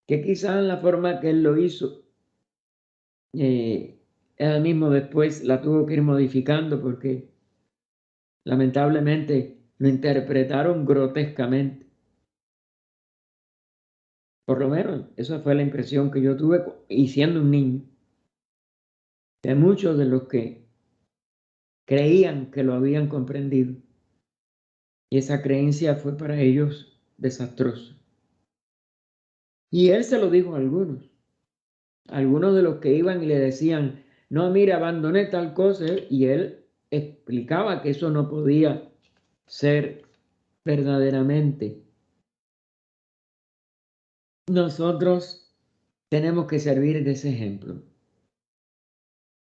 Que quizás en la forma que él lo hizo, él mismo después la tuvo que ir modificando porque lamentablemente lo interpretaron grotescamente. Por lo menos esa fue la impresión que yo tuve y siendo un niño, de muchos de los que creían que lo habían comprendido. Y esa creencia fue para ellos desastrosa. Y él se lo dijo a algunos de los que iban y le decían: no, mira, abandoné tal cosa, y él explicaba que eso no podía ser verdaderamente. Nosotros tenemos que servir de ese ejemplo,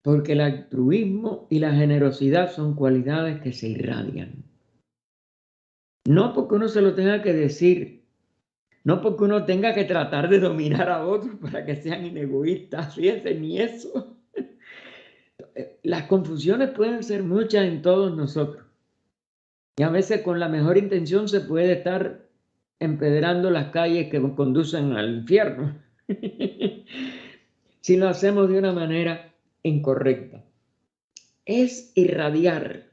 porque el altruismo y la generosidad son cualidades que se irradian. No porque uno se lo tenga que decir, no porque uno tenga que tratar de dominar a otros para que sean egoístas, fíjense, ni eso. las confusiones pueden ser muchas en todos nosotros. Y a veces con la mejor intención se puede estar empedrando las calles que conducen al infierno. Si lo hacemos de una manera incorrecta. Es irradiar.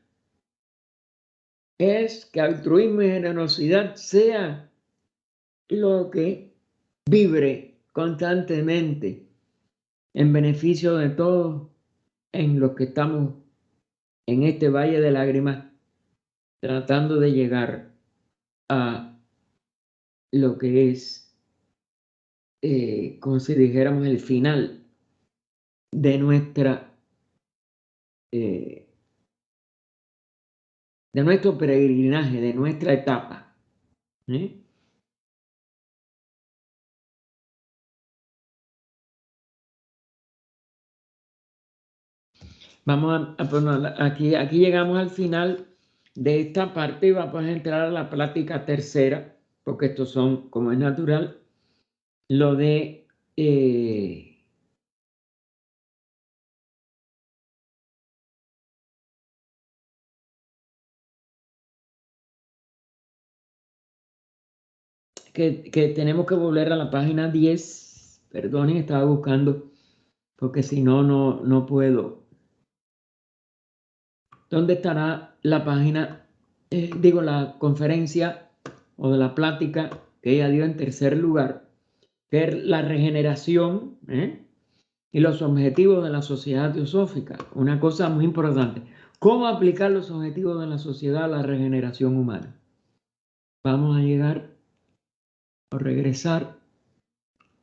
Es que altruismo y generosidad sea lo que vibre constantemente en beneficio de todos en los que estamos en este valle de lágrimas tratando de llegar a lo que es, como si dijéramos, el final de de nuestro peregrinaje, de nuestra etapa. ¿Eh? Vamos a poner aquí llegamos al final de esta parte y vamos a entrar a la plática tercera, porque estos son, como es natural, lo de que tenemos que volver a la página 10. Perdonen, estaba buscando, porque si no, no puedo. ¿Dónde estará la página, la conferencia o de la plática que ella dio en tercer lugar, que es la regeneración y los objetivos de la sociedad teosófica? Una cosa muy importante. ¿Cómo aplicar los objetivos de la sociedad a la regeneración humana? Vamos a llegar o regresar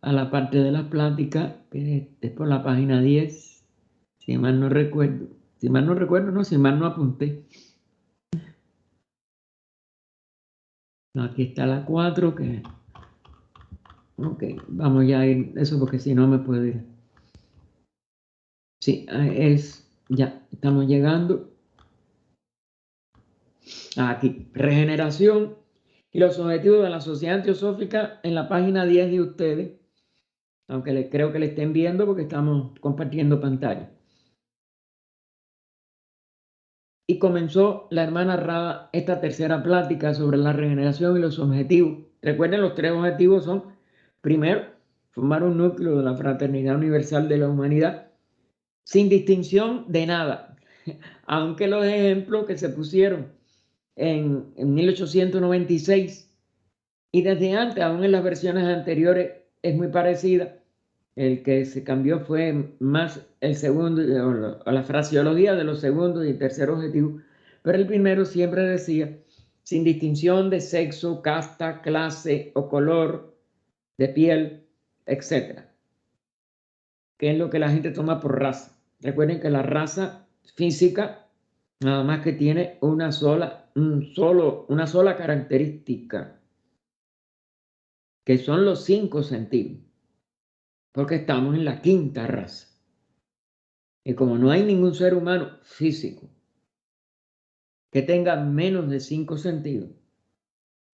a la parte de la plática, que es por la página 10, si mal no recuerdo. Si mal no recuerdo, no, si mal no apunté. Aquí está la 4, que... Ok, vamos ya a ir, eso porque si no me puedo ir. Sí, ya, estamos llegando. Aquí, regeneración y los objetivos de la sociedad teosófica en la página 10 de ustedes, aunque creo que le estén viendo porque estamos compartiendo pantalla. Y comenzó la hermana Rada esta tercera plática sobre la regeneración y los objetivos. Recuerden, los 3 objetivos son, primero, formar un núcleo de la fraternidad universal de la humanidad, sin distinción de nada. Aunque los ejemplos que se pusieron en 1896 y desde antes, aún en las versiones anteriores, es muy parecida. El que se cambió fue más el segundo, o la fraseología de los segundos y tercer objetivos, pero el primero siempre decía, sin distinción de sexo, casta, clase o color de piel, etc. ¿Qué es lo que la gente toma por raza? Recuerden que la raza física nada más que tiene una sola característica, que son los 5 sentidos, porque estamos en la quinta raza. Y como no hay ningún ser humano físico que tenga menos de 5 sentidos,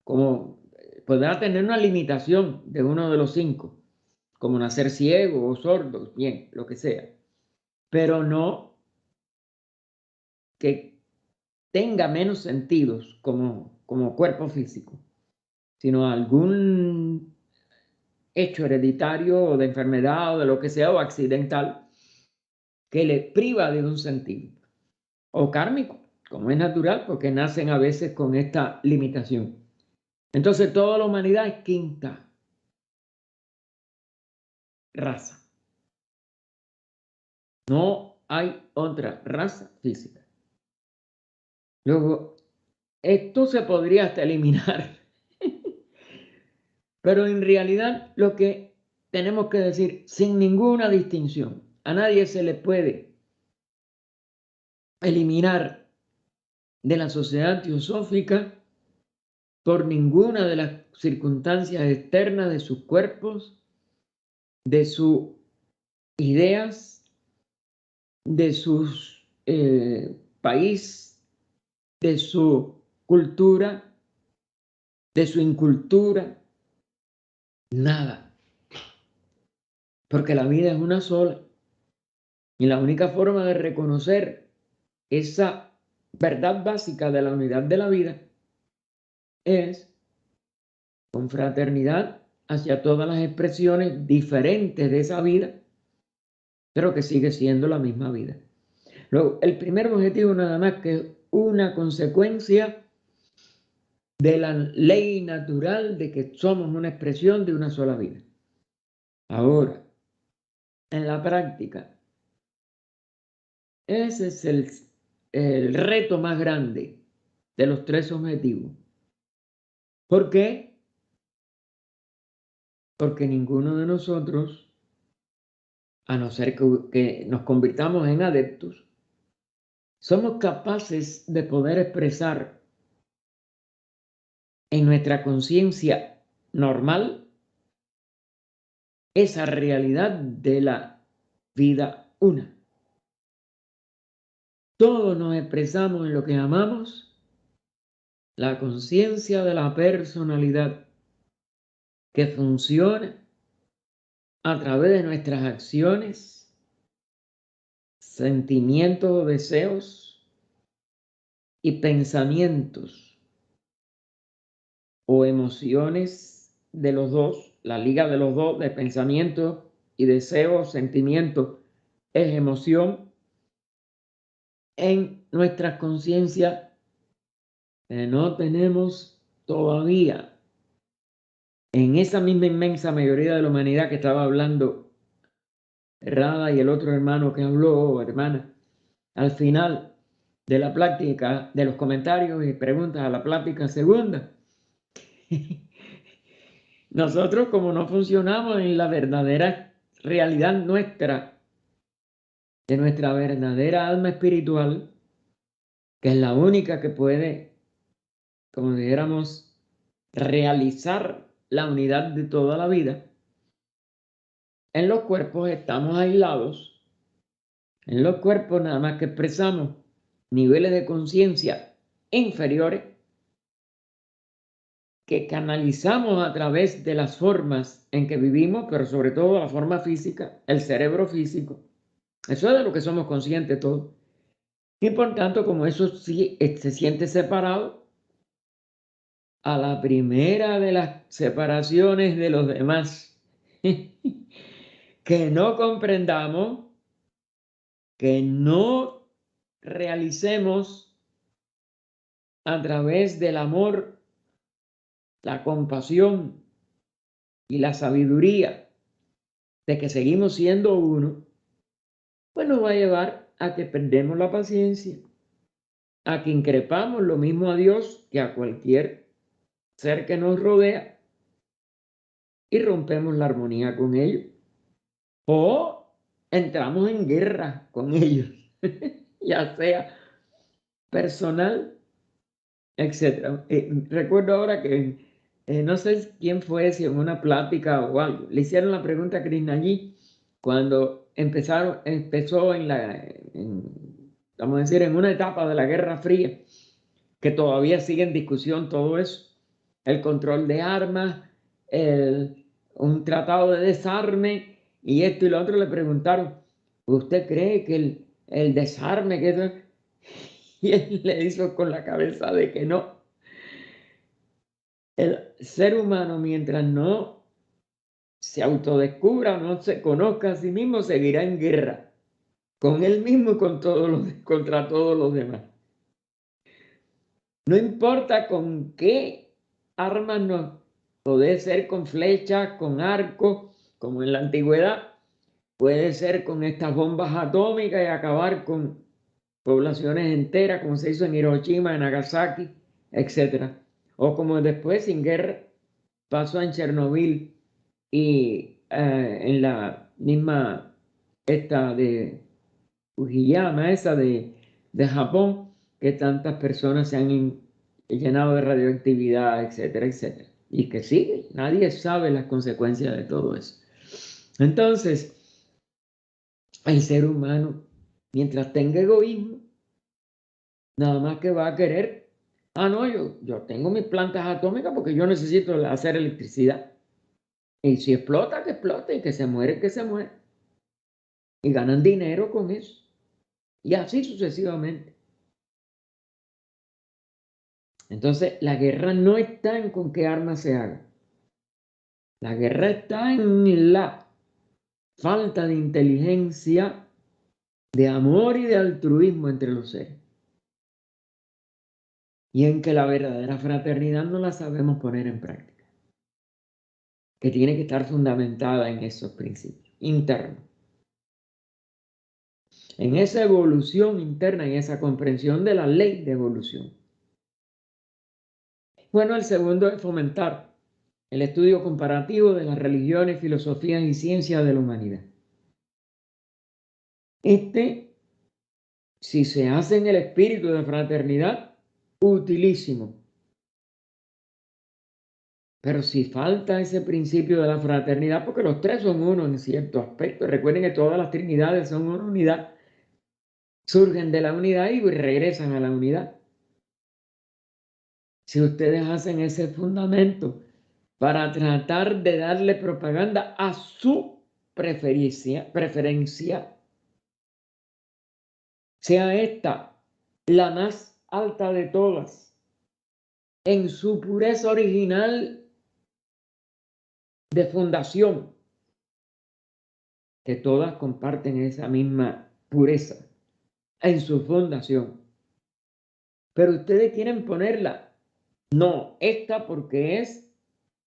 como podrá tener una limitación de uno de los 5, como nacer ciego o sordo, bien, lo que sea, pero no que tenga menos sentidos como cuerpo físico, sino algún hecho hereditario o de enfermedad o de lo que sea o accidental que le priva de un sentido, o kármico, como es natural, porque nacen a veces con esta limitación. Entonces toda la humanidad es quinta raza. No hay otra raza física. Luego, esto se podría hasta eliminar, pero en realidad lo que tenemos que decir, sin ninguna distinción, a nadie se le puede eliminar de la sociedad teosófica por ninguna de las circunstancias externas de sus cuerpos, de sus ideas, de sus país, de su cultura, de su incultura, nada. Porque la vida es una sola. Y la única forma de reconocer esa verdad básica de la unidad de la vida es con fraternidad hacia todas las expresiones diferentes de esa vida, pero que sigue siendo la misma vida. Luego, el primer objetivo nada más que es una consecuencia de la ley natural de que somos una expresión de una sola vida. Ahora, en la práctica, ese es el reto más grande de los tres objetivos. ¿Por qué? Porque ninguno de nosotros, a no ser que nos convirtamos en adeptos, somos capaces de poder expresar en nuestra conciencia normal esa realidad de la vida una. Todos nos expresamos en lo que llamamos la conciencia de la personalidad, que funciona a través de nuestras acciones, sentimientos o deseos y pensamientos o emociones de los dos, la liga de los dos, de pensamiento y deseo, sentimiento es emoción, en nuestra conciencia que no tenemos todavía en esa misma inmensa mayoría de la humanidad que estaba hablando Rada y el otro hermano que habló, o hermana, al final de la plática, de los comentarios y preguntas a la plática segunda. Nosotros, como no funcionamos en la verdadera realidad nuestra, de nuestra verdadera alma espiritual, que es la única que puede, como dijéramos, realizar la unidad de toda la vida, en los cuerpos estamos aislados. En los cuerpos nada más que expresamos niveles de conciencia inferiores que canalizamos a través de las formas en que vivimos, pero sobre todo la forma física, el cerebro físico. Eso es de lo que somos conscientes todos. Y por tanto, como eso sí se siente separado, a la primera de las separaciones de los demás que no comprendamos, que no realicemos a través del amor, la compasión y la sabiduría de que seguimos siendo uno, pues nos va a llevar a que perdemos la paciencia, a que increpamos lo mismo a Dios que a cualquier ser que nos rodea y rompemos la armonía con ellos. O entramos en guerra con ellos, ya sea personal, etc. Recuerdo ahora que no sé quién fue, si en una plática o algo, le hicieron la pregunta a Krishnalli cuando empezó vamos a decir, en una etapa de la Guerra Fría, que todavía sigue en discusión todo eso, el control de armas, un tratado de desarme y esto y lo otro. Le preguntaron, ¿usted cree que el desarme, que eso? Y él le hizo con la cabeza de que no. El ser humano, mientras no se autodescubra, no se conozca a sí mismo, seguirá en guerra con él mismo y contra todos los demás. No importa con qué armas no, puede ser con flechas, con arcos, como en la antigüedad, puede ser con estas bombas atómicas y acabar con poblaciones enteras, como se hizo en Hiroshima, en Nagasaki, etc. O como después, sin guerra, pasó en Chernobyl y en la misma esta de Fujiyama, esa de Japón, que tantas personas se han llenado de radioactividad, etcétera, etcétera. Y que sigue, nadie sabe las consecuencias de todo eso. Entonces, el ser humano, mientras tenga egoísmo, nada más que va a querer, no, yo tengo mis plantas atómicas porque yo necesito hacer electricidad. Y si explota, que explote, y que se muere, que se muere. y ganan dinero con eso. Y así sucesivamente. Entonces, la guerra no está en con qué arma se haga. La guerra está en la falta de inteligencia, de amor y de altruismo entre los seres. Y en que la verdadera fraternidad no la sabemos poner en práctica. Que tiene que estar fundamentada en esos principios internos. En esa evolución interna, en esa comprensión de la ley de evolución. Bueno, el segundo es fomentar el estudio comparativo de las religiones, filosofías y ciencias de la humanidad. Si se hace en el espíritu de fraternidad, utilísimo. Pero si falta ese principio de la fraternidad, porque los tres son uno en cierto aspecto, recuerden que todas las trinidades son una unidad, surgen de la unidad y regresan a la unidad. Si ustedes hacen ese fundamento para tratar de darle propaganda a su preferencia, sea esta la más alta de todas, en su pureza original de fundación, que todas comparten esa misma pureza en su fundación. Pero ustedes quieren ponerla, no, esta porque es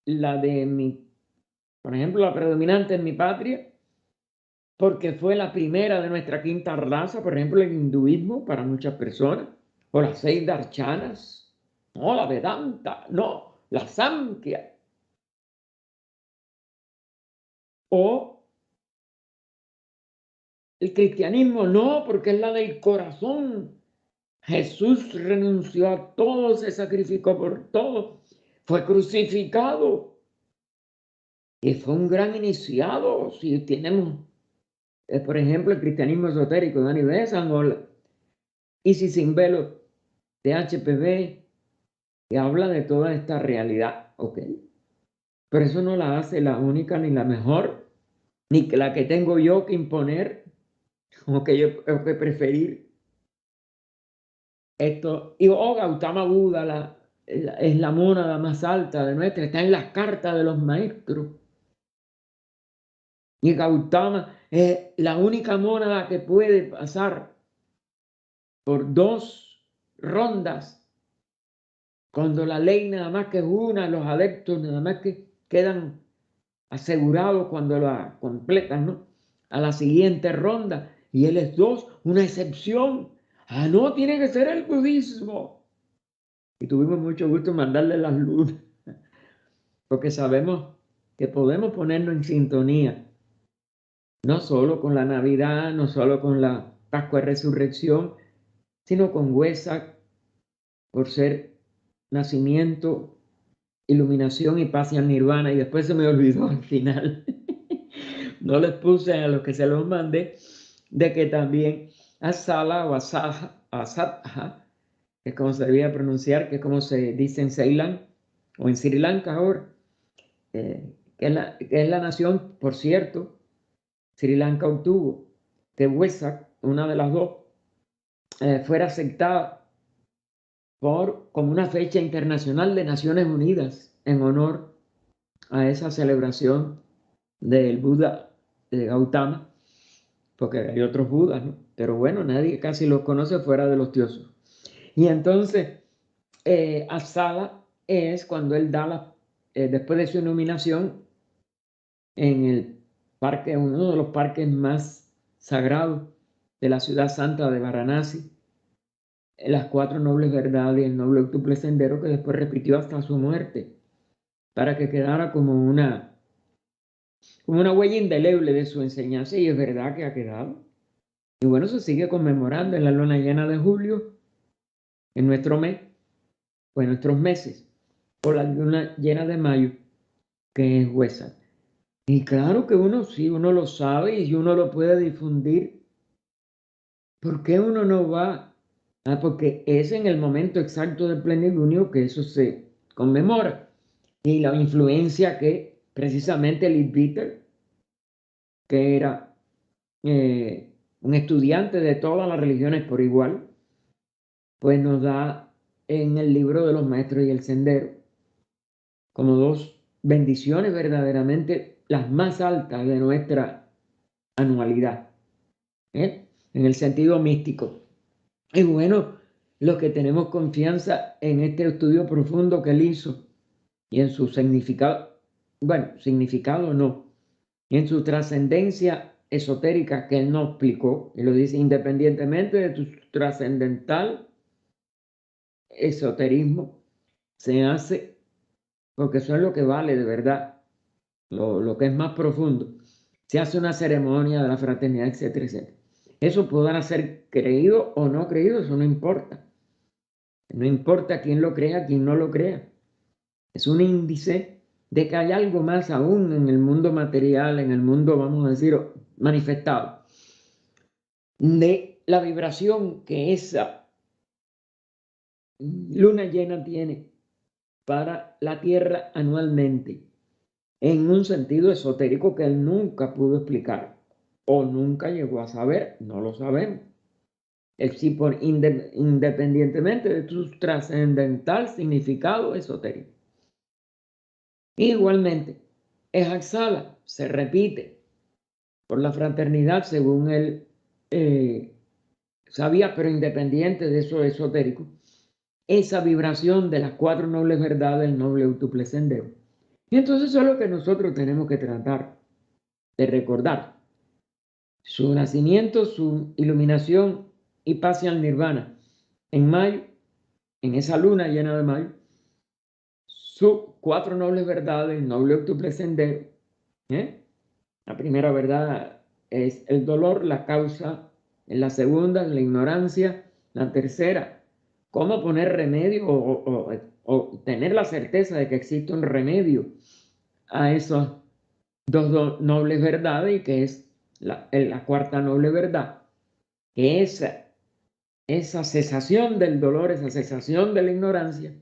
la de mi, por ejemplo, la predominante en mi patria, porque fue la primera de nuestra quinta raza, por ejemplo, el hinduismo para muchas personas, o las 6 darshanas, no, la Vedanta, no, la Samkhya, o el cristianismo, no, porque es la del corazón. Jesús renunció a todo, se sacrificó por todo, fue crucificado y fue un gran iniciado. Si tenemos, por ejemplo, el cristianismo esotérico de Dani Bessan o Isis sin velo de HPV, que habla de toda esta realidad, ¿ok? Pero eso no la hace la única ni la mejor, ni que la que tengo yo que imponer o que yo tengo que preferir. Esto, y Gautama Buda es la mónada más alta de nuestra, está en las cartas de los maestros. Y Gautama es la única mónada que puede pasar por 2 rondas, cuando la ley nada más que es una, los adeptos nada más que quedan asegurados cuando la completan, ¿no? A la siguiente ronda, y él es 2, una excepción. Ah, no, tiene que ser el budismo. Y tuvimos mucho gusto en mandarle las luces, porque sabemos que podemos ponernos en sintonía, no solo con la Navidad, no solo con la Pascua de Resurrección, sino con Wesak, por ser nacimiento, iluminación y paz y nirvana. Y después se me olvidó al final. No les puse a los que se los mandé, de que también Asala o Asatha, que es como se debía pronunciar, que es como se dice en Ceilán o en Sri Lanka ahora, que es la nación, por cierto, Sri Lanka obtuvo que Wesak, una de las dos, fuera aceptada como una fecha internacional de Naciones Unidas en honor a esa celebración del Buda de Gautama, porque hay otros Budas, ¿no? Pero bueno, nadie casi los conoce fuera de los tiosos. Y entonces, Asala es cuando él da después de su iluminación en el parque, uno de los parques más sagrados de la ciudad santa de Varanasi, las 4 nobles verdades y el noble octuple sendero, que después repitió hasta su muerte, para que quedara como una huella indeleble de su enseñanza, y es verdad que ha quedado. Y bueno, se sigue conmemorando en la luna llena de julio, en nuestro mes, o en nuestros meses, o la luna llena de mayo, que es Wesak. Y claro que uno sí, uno lo sabe y uno lo puede difundir. ¿Por qué uno no va? Ah, porque es en el momento exacto del plenilunio que eso se conmemora. Y la influencia que precisamente Leadbeater, que era un estudiante de todas las religiones por igual, pues nos da en el libro de los maestros y el sendero como dos bendiciones verdaderamente las más altas de nuestra anualidad, en el sentido místico. Y bueno, los que tenemos confianza en este estudio profundo que él hizo y en su significado, bueno, significado no, y en su trascendencia esotérica que él nos explicó, y lo dice independientemente de tu trascendental esoterismo, se hace, porque eso es lo que vale de verdad, lo que es más profundo, se hace una ceremonia de la fraternidad, etcétera, etcétera. Eso podrá ser creído o no creído, eso no importa. No importa quién lo crea, quién no lo crea. Es un índice de que hay algo más aún en el mundo material, en el mundo, vamos a decir, manifestado, de la vibración que esa luna llena tiene para la Tierra anualmente, en un sentido esotérico que él nunca pudo explicar o nunca llegó a saber, no lo sabemos. Él sí, independientemente de su trascendental significado esotérico. Igualmente, exhala, se repite por la fraternidad según él sabía, pero independiente de eso esotérico, esa vibración de las cuatro nobles verdades del noble octuple sendero. Y entonces eso es lo que nosotros tenemos que tratar de recordar. Su nacimiento, su iluminación y pase al nirvana en mayo, en esa luna llena de mayo, sus cuatro nobles verdades, el noble octuple sendero. La primera verdad es el dolor, la causa. En la segunda, la ignorancia. La tercera, cómo poner remedio o tener la certeza de que existe un remedio a esas dos nobles verdades, y que es la cuarta noble verdad, que esa cesación del dolor, esa cesación de la ignorancia,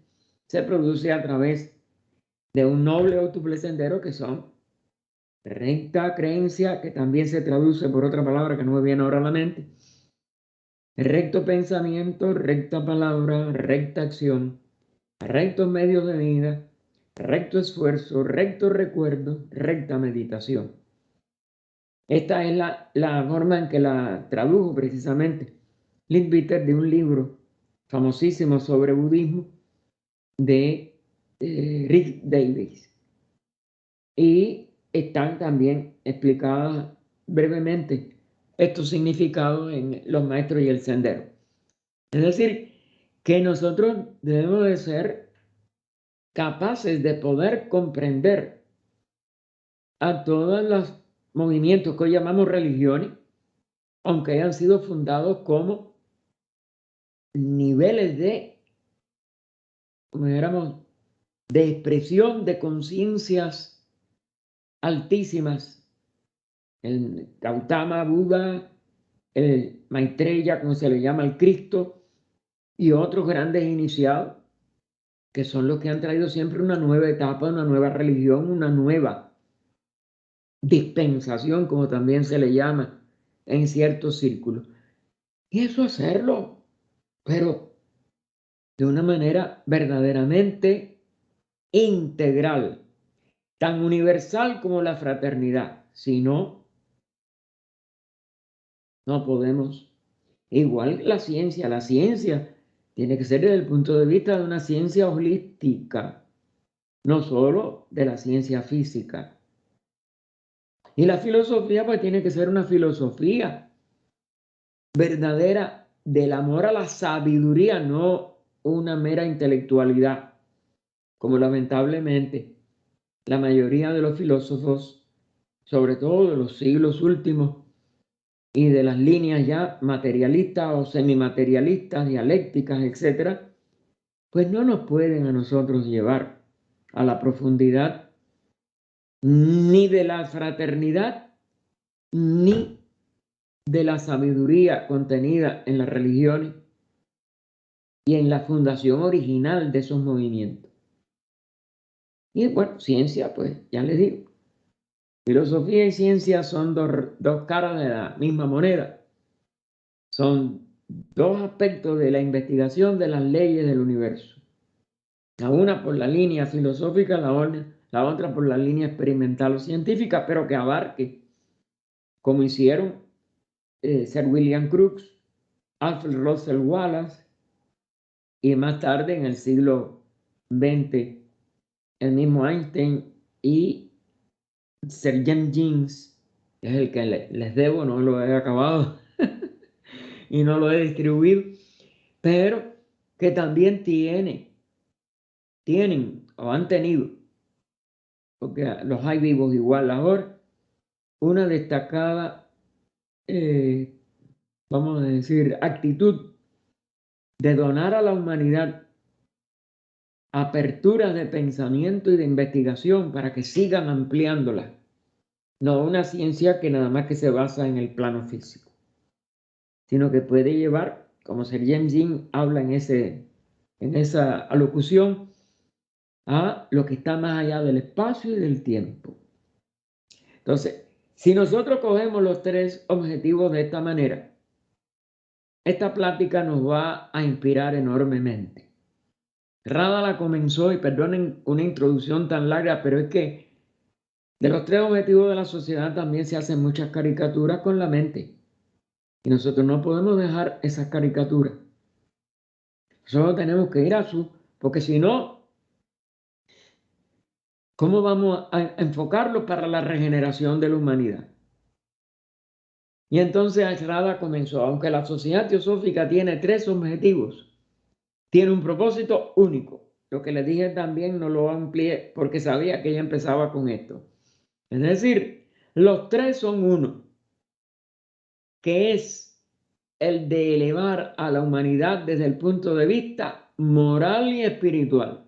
se produce a través de un noble octuple sendero que son recta creencia, que también se traduce por otra palabra que no me viene ahora a la mente, recto pensamiento, recta palabra, recta acción, rectos medios de vida, recto esfuerzo, recto recuerdo, recta meditación. Esta es la forma en que la tradujo precisamente Leadbeater de un libro famosísimo sobre budismo de Rick Davis. Y están también explicadas brevemente estos significados en los maestros y el sendero. Es decir, que nosotros debemos de ser capaces de poder comprender a todos los movimientos que hoy llamamos religiones, aunque hayan sido fundados como niveles de, como dijéramos, de expresión de conciencias altísimas. El Gautama, Buda, el Maitreya, como se le llama, el Cristo, y otros grandes iniciados, que son los que han traído siempre una nueva etapa, una nueva religión, una nueva dispensación, como también se le llama en ciertos círculos. Y eso hacerlo, pero de una manera verdaderamente integral, tan universal como la fraternidad. Si no, no podemos. Igual la ciencia tiene que ser desde el punto de vista de una ciencia holística, no solo de la ciencia física. Y la filosofía pues tiene que ser una filosofía verdadera del amor a la sabiduría, no una mera intelectualidad, como lamentablemente la mayoría de los filósofos, sobre todo de los siglos últimos y de las líneas ya materialistas o semimaterialistas, dialécticas, etcétera, pues no nos pueden a nosotros llevar a la profundidad ni de la fraternidad ni de la sabiduría contenida en las religiones y en la fundación original de esos movimientos. Y bueno, ciencia, pues ya les digo, Filosofía y ciencia son dos caras de la misma moneda. Son dos aspectos de la investigación de las leyes del universo. La una por la línea filosófica, la otra por la línea experimental o científica, pero que abarque, como hicieron Sir William Crookes, Alfred Russel Wallace y más tarde en el siglo XX el mismo Einstein y Sir James Jeans, que es el que les debo, no lo he acabado y no lo he distribuido, pero que también tienen o han tenido, porque los hay vivos igual ahora, una destacada, vamos a decir, actitud de donar a la humanidad aperturas de pensamiento y de investigación para que sigan ampliándola. No una ciencia que nada más que se basa en el plano físico, sino que puede llevar, como Sir James Jean habla en esa alocución, a lo que está más allá del espacio y del tiempo. Entonces, si nosotros cogemos los tres objetivos de esta manera, esta plática nos va a inspirar enormemente. Rada la comenzó, y perdonen una introducción tan larga, pero es que de los tres objetivos de la sociedad también se hacen muchas caricaturas con la mente. Y nosotros no podemos dejar esas caricaturas. Solo tenemos que ir a porque si no, ¿cómo vamos a enfocarlo para la regeneración de la humanidad? Y entonces Rada comenzó, aunque la sociedad teosófica tiene tres objetivos, tiene un propósito único. Lo que le dije también no lo amplié porque sabía que ella empezaba con esto. Es decir, los tres son uno, que es el de elevar a la humanidad desde el punto de vista moral y espiritual.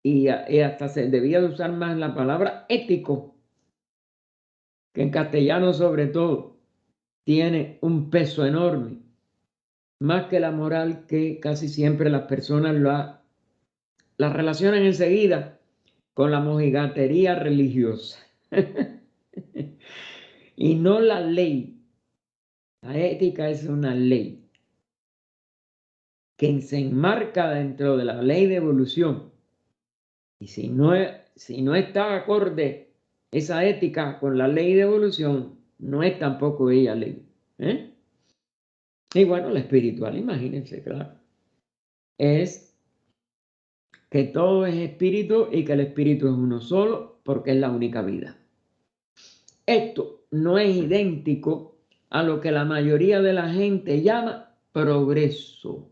Y hasta se debía de usar más la palabra ético, que en castellano sobre todo tiene un peso enorme, más que la moral, que casi siempre las personas la relacionan enseguida con la mojigatería religiosa. Y no la ley. La ética es una ley que se enmarca dentro de la ley de evolución. Y si no está acorde esa ética con la ley de evolución, no es tampoco ella ley. Y bueno, la espiritual, imagínense, claro, es que todo es espíritu y que el espíritu es uno solo porque es la única vida. Esto no es idéntico a lo que la mayoría de la gente llama progreso.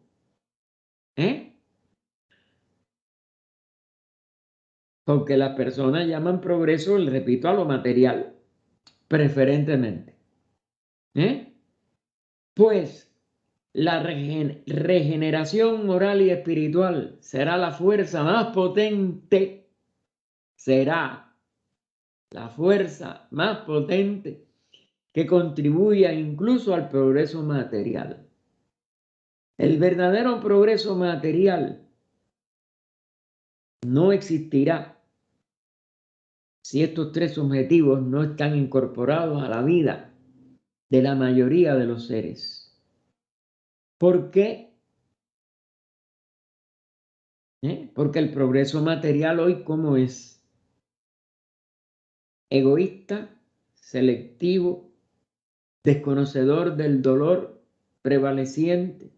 Porque las personas llaman progreso, le repito, a lo material, preferentemente. Pues la regeneración moral y espiritual será la fuerza más potente, será la fuerza más potente que contribuya incluso al progreso material. El verdadero progreso material no existirá si estos tres objetivos no están incorporados a la vida de la mayoría de los seres. ¿Por qué? Porque el progreso material hoy, ¿cómo es? Egoísta, selectivo, desconocedor del dolor prevaleciente,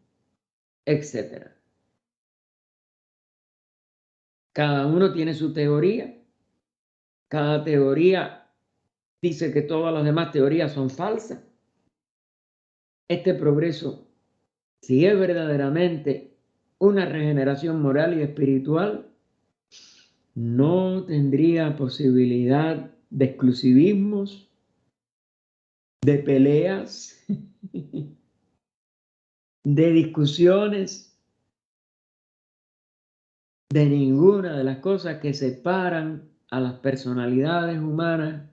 etc. Cada uno tiene su teoría, cada teoría dice que todas las demás teorías son falsas. Este progreso, si es verdaderamente una regeneración moral y espiritual, no tendría posibilidad de exclusivismos, de peleas, de discusiones, de ninguna de las cosas que separan a las personalidades humanas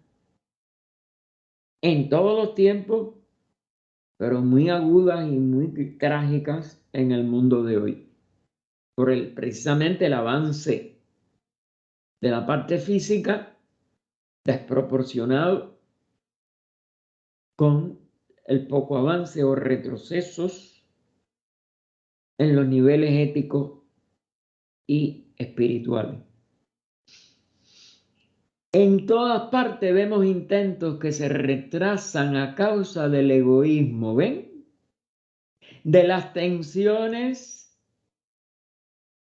en todos los tiempos, pero muy agudas y muy trágicas en el mundo de hoy, por precisamente el avance de la parte física, desproporcionado con el poco avance o retrocesos en los niveles éticos y espirituales. En todas partes vemos intentos que se retrasan a causa del egoísmo, ¿ven? De las tensiones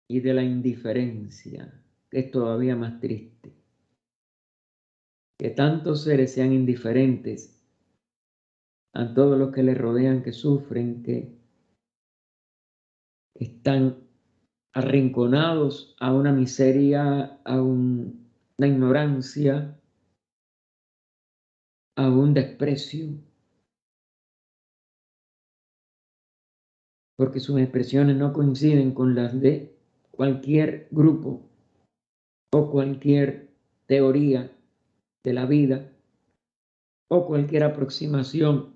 y de la indiferencia, que es todavía más triste. Que tantos seres sean indiferentes a todos los que les rodean, que sufren, que están arrinconados a una miseria, a una ignorancia, a un desprecio, porque sus expresiones no coinciden con las de cualquier grupo o cualquier teoría de la vida o cualquier aproximación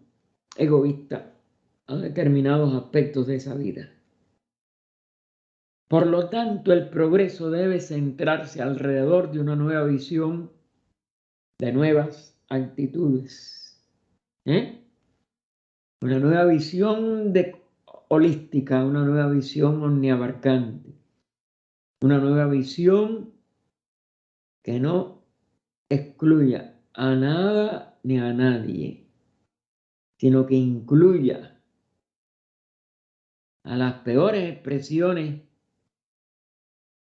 egoísta a determinados aspectos de esa vida. Por lo tanto, el progreso debe centrarse alrededor de una nueva visión, de nuevas actitudes, una nueva visión holística, una nueva visión omniabarcante, una nueva visión que no excluya a nada ni a nadie, sino que incluya a las peores expresiones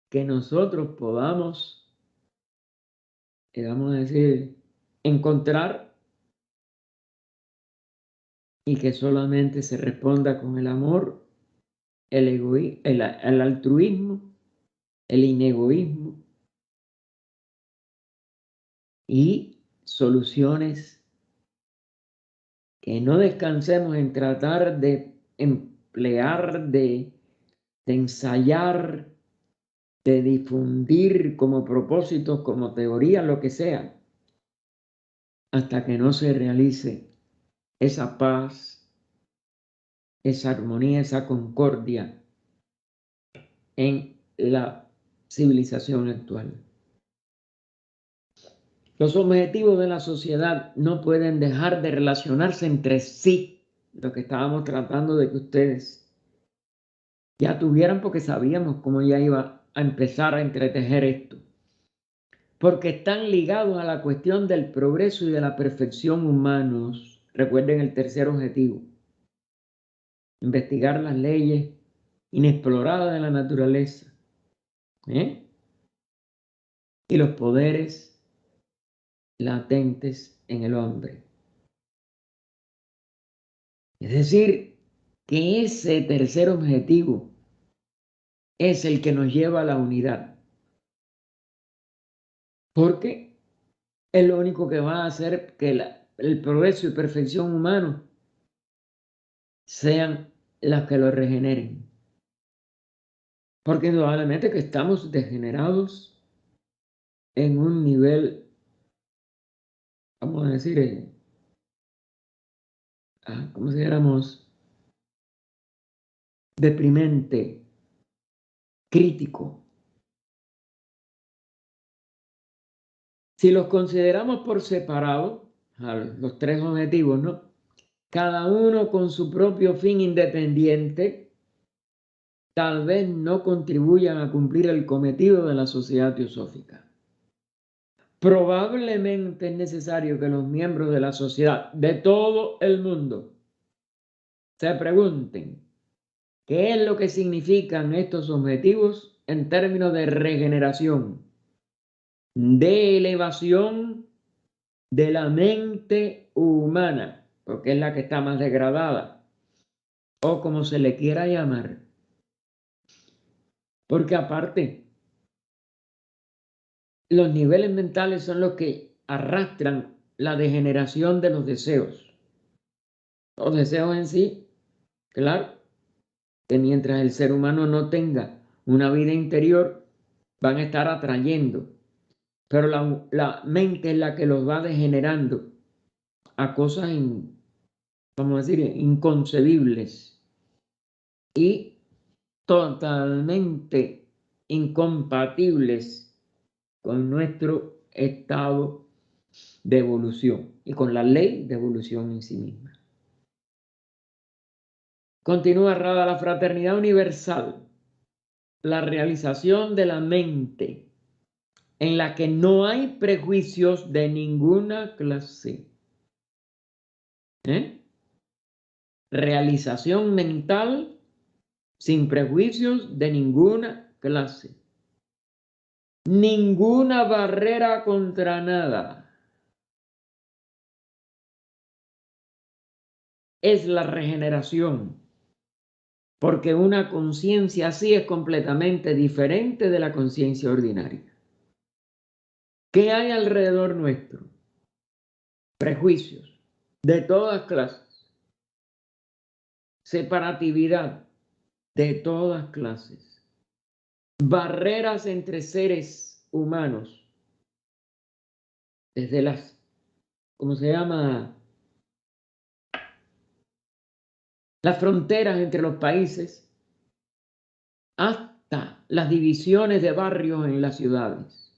que nosotros podamos, vamos a decir, encontrar, y que solamente se responda con el amor, el altruismo, el inegoísmo y soluciones que no descansemos en tratar de emplear, de ensayar, de difundir como propósitos, como teoría, lo que sea, hasta que no se realice esa paz, esa armonía, esa concordia en la civilización actual. Los objetivos de la sociedad no pueden dejar de relacionarse entre sí, lo que estábamos tratando de que ustedes ya tuvieran, porque sabíamos cómo ya iba a empezar a entretejer esto, porque están ligados a la cuestión del progreso y de la perfección humanos. Recuerden el tercer objetivo: investigar las leyes inexploradas de la naturaleza, y los poderes latentes en el hombre. Es decir, que ese tercer objetivo es el que nos lleva a la unidad, porque es lo único que va a hacer que el progreso y perfección humano sean las que lo regeneren. Porque indudablemente que estamos degenerados en un nivel, vamos a decir, como si dijéramos, deprimente, crítico. Si los consideramos por separado, los tres objetivos, ¿no? Cada uno con su propio fin independiente, tal vez no contribuyan a cumplir el cometido de la sociedad teosófica. Probablemente es necesario que los miembros de la sociedad de todo el mundo se pregunten qué es lo que significan estos objetivos en términos de regeneración, de elevación de la mente humana, porque es la que está más degradada, o como se le quiera llamar. Porque aparte, los niveles mentales son los que arrastran la degeneración de los deseos. Los deseos en sí, claro, que mientras el ser humano no tenga una vida interior, van a estar atrayendo. Pero la mente es la que los va degenerando a cosas, vamos a decir, inconcebibles y totalmente incompatibles con nuestro estado de evolución y con la ley de evolución en sí misma. Continúa Rada, la fraternidad universal, la realización de la mente en la que no hay prejuicios de ninguna clase. Realización mental sin prejuicios de ninguna clase. Ninguna barrera contra nada. Es la regeneración. Porque una conciencia así es completamente diferente de la conciencia ordinaria. ¿Qué hay alrededor nuestro? Prejuicios de todas clases. Separatividad de todas clases. Barreras entre seres humanos. Desde las, ¿cómo se llama? Las fronteras entre los países hasta las divisiones de barrios en las ciudades.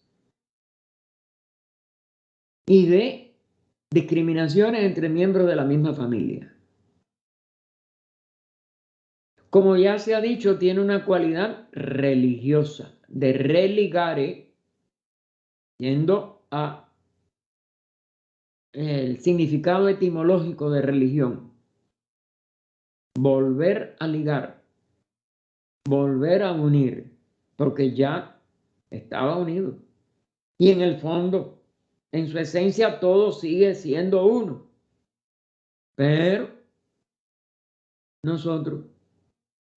Y de discriminaciones entre miembros de la misma familia. Como ya se ha dicho, tiene una cualidad religiosa, de religare, yendo a el significado etimológico de religión. Volver a ligar, volver a unir, porque ya estaba unido. Y en el fondo, en su esencia, todo sigue siendo uno. Pero nosotros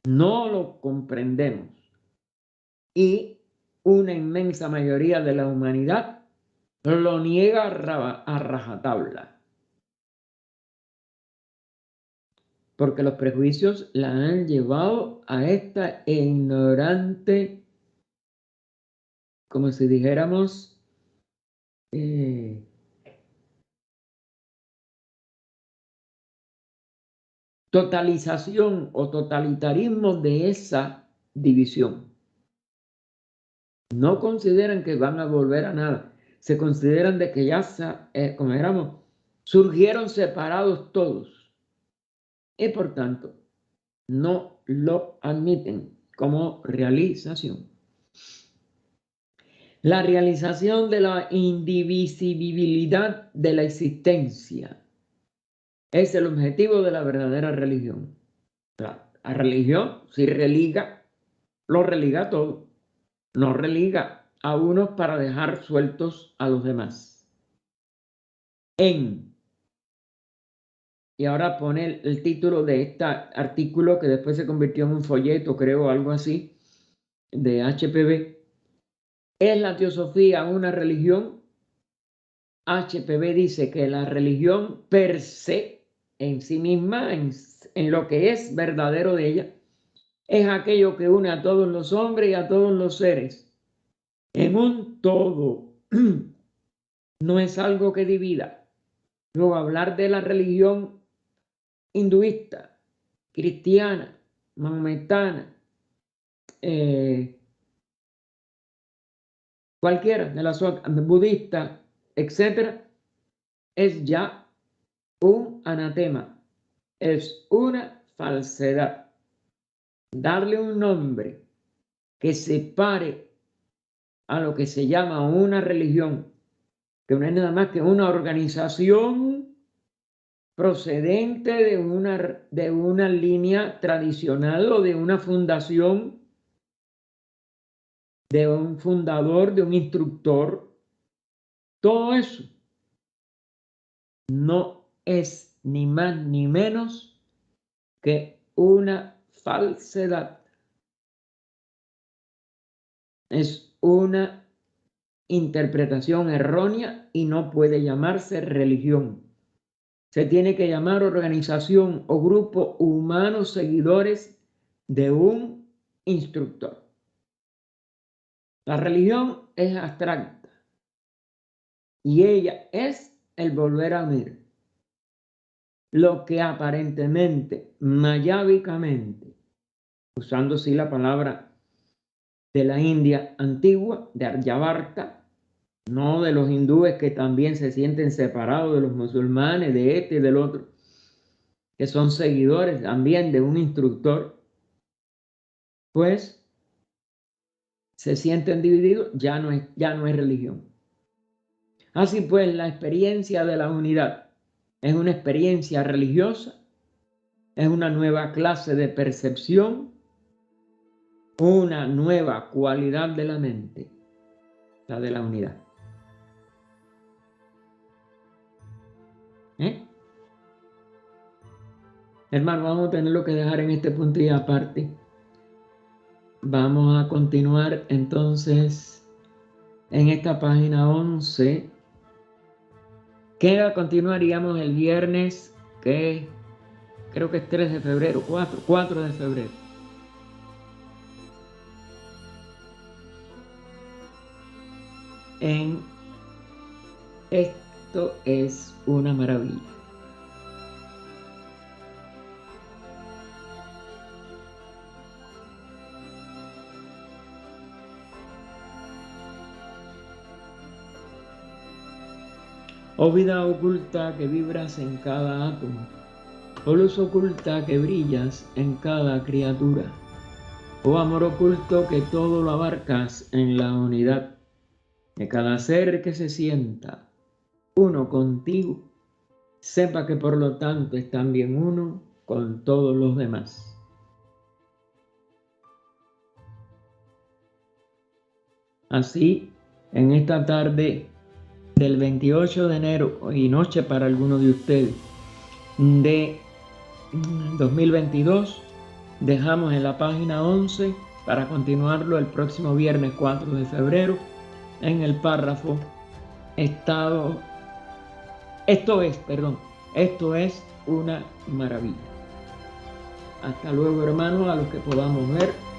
no lo comprendemos. Y una inmensa mayoría de la humanidad lo niega a rajatabla. Porque los prejuicios la han llevado a esta ignorante, como si dijéramos, totalización o totalitarismo de esa división. No consideran que van a volver a nada. Se consideran de que ya, como éramos, surgieron separados todos. Y por tanto, no lo admiten como realización. La realización de la indivisibilidad de la existencia es el objetivo de la verdadera religión. La religión, si religa, lo religa todo. No religa a unos para dejar sueltos a los demás. Y ahora pone el título de este artículo que después se convirtió en un folleto, creo, algo así, de HPV. ¿Es la teosofía una religión? HPV dice que la religión per se, en sí misma, en lo que es verdadero de ella, es aquello que une a todos los hombres y a todos los seres en un todo. No es algo que divida. Luego hablar de la religión hinduista, cristiana, maometana, cualquiera de las budistas, etcétera, es ya un anatema, es una falsedad. Darle un nombre que se pare a lo que se llama una religión, que no es nada más que una organización procedente de una línea tradicional o de una fundación, de un fundador, de un instructor. Todo eso no es ni más ni menos que una falsedad. Es una interpretación errónea y no puede llamarse religión. Se tiene que llamar organización o grupo humano seguidores de un instructor. La religión es abstracta y ella es el volver a unir lo que aparentemente, mayávicamente, usando así la palabra de la India antigua, de Aryavarta, no de los hindúes que también se sienten separados de los musulmanes, de este y del otro, que son seguidores también de un instructor, pues se sienten divididos, ya no es religión. Así pues, la experiencia de la unidad es una experiencia religiosa, es una nueva clase de percepción, una nueva cualidad de la mente, la de la unidad. Hermano, vamos a tenerlo que dejar en este punto y aparte. Vamos a continuar entonces en esta página 11, que continuaríamos el viernes, que creo que es 3 de febrero, 4 de febrero. Esto es una maravilla. Oh vida oculta que vibras en cada átomo, oh luz oculta que brillas en cada criatura, oh amor oculto que todo lo abarcas en la unidad de cada ser que se sienta uno contigo, sepa que por lo tanto es también uno con todos los demás. Así, en esta tarde del 28 de enero y noche para algunos de ustedes de 2022, dejamos en la página 11 para continuarlo el próximo viernes 4 de febrero en el párrafo esto es una maravilla. Hasta luego, hermanos, a los que podamos ver.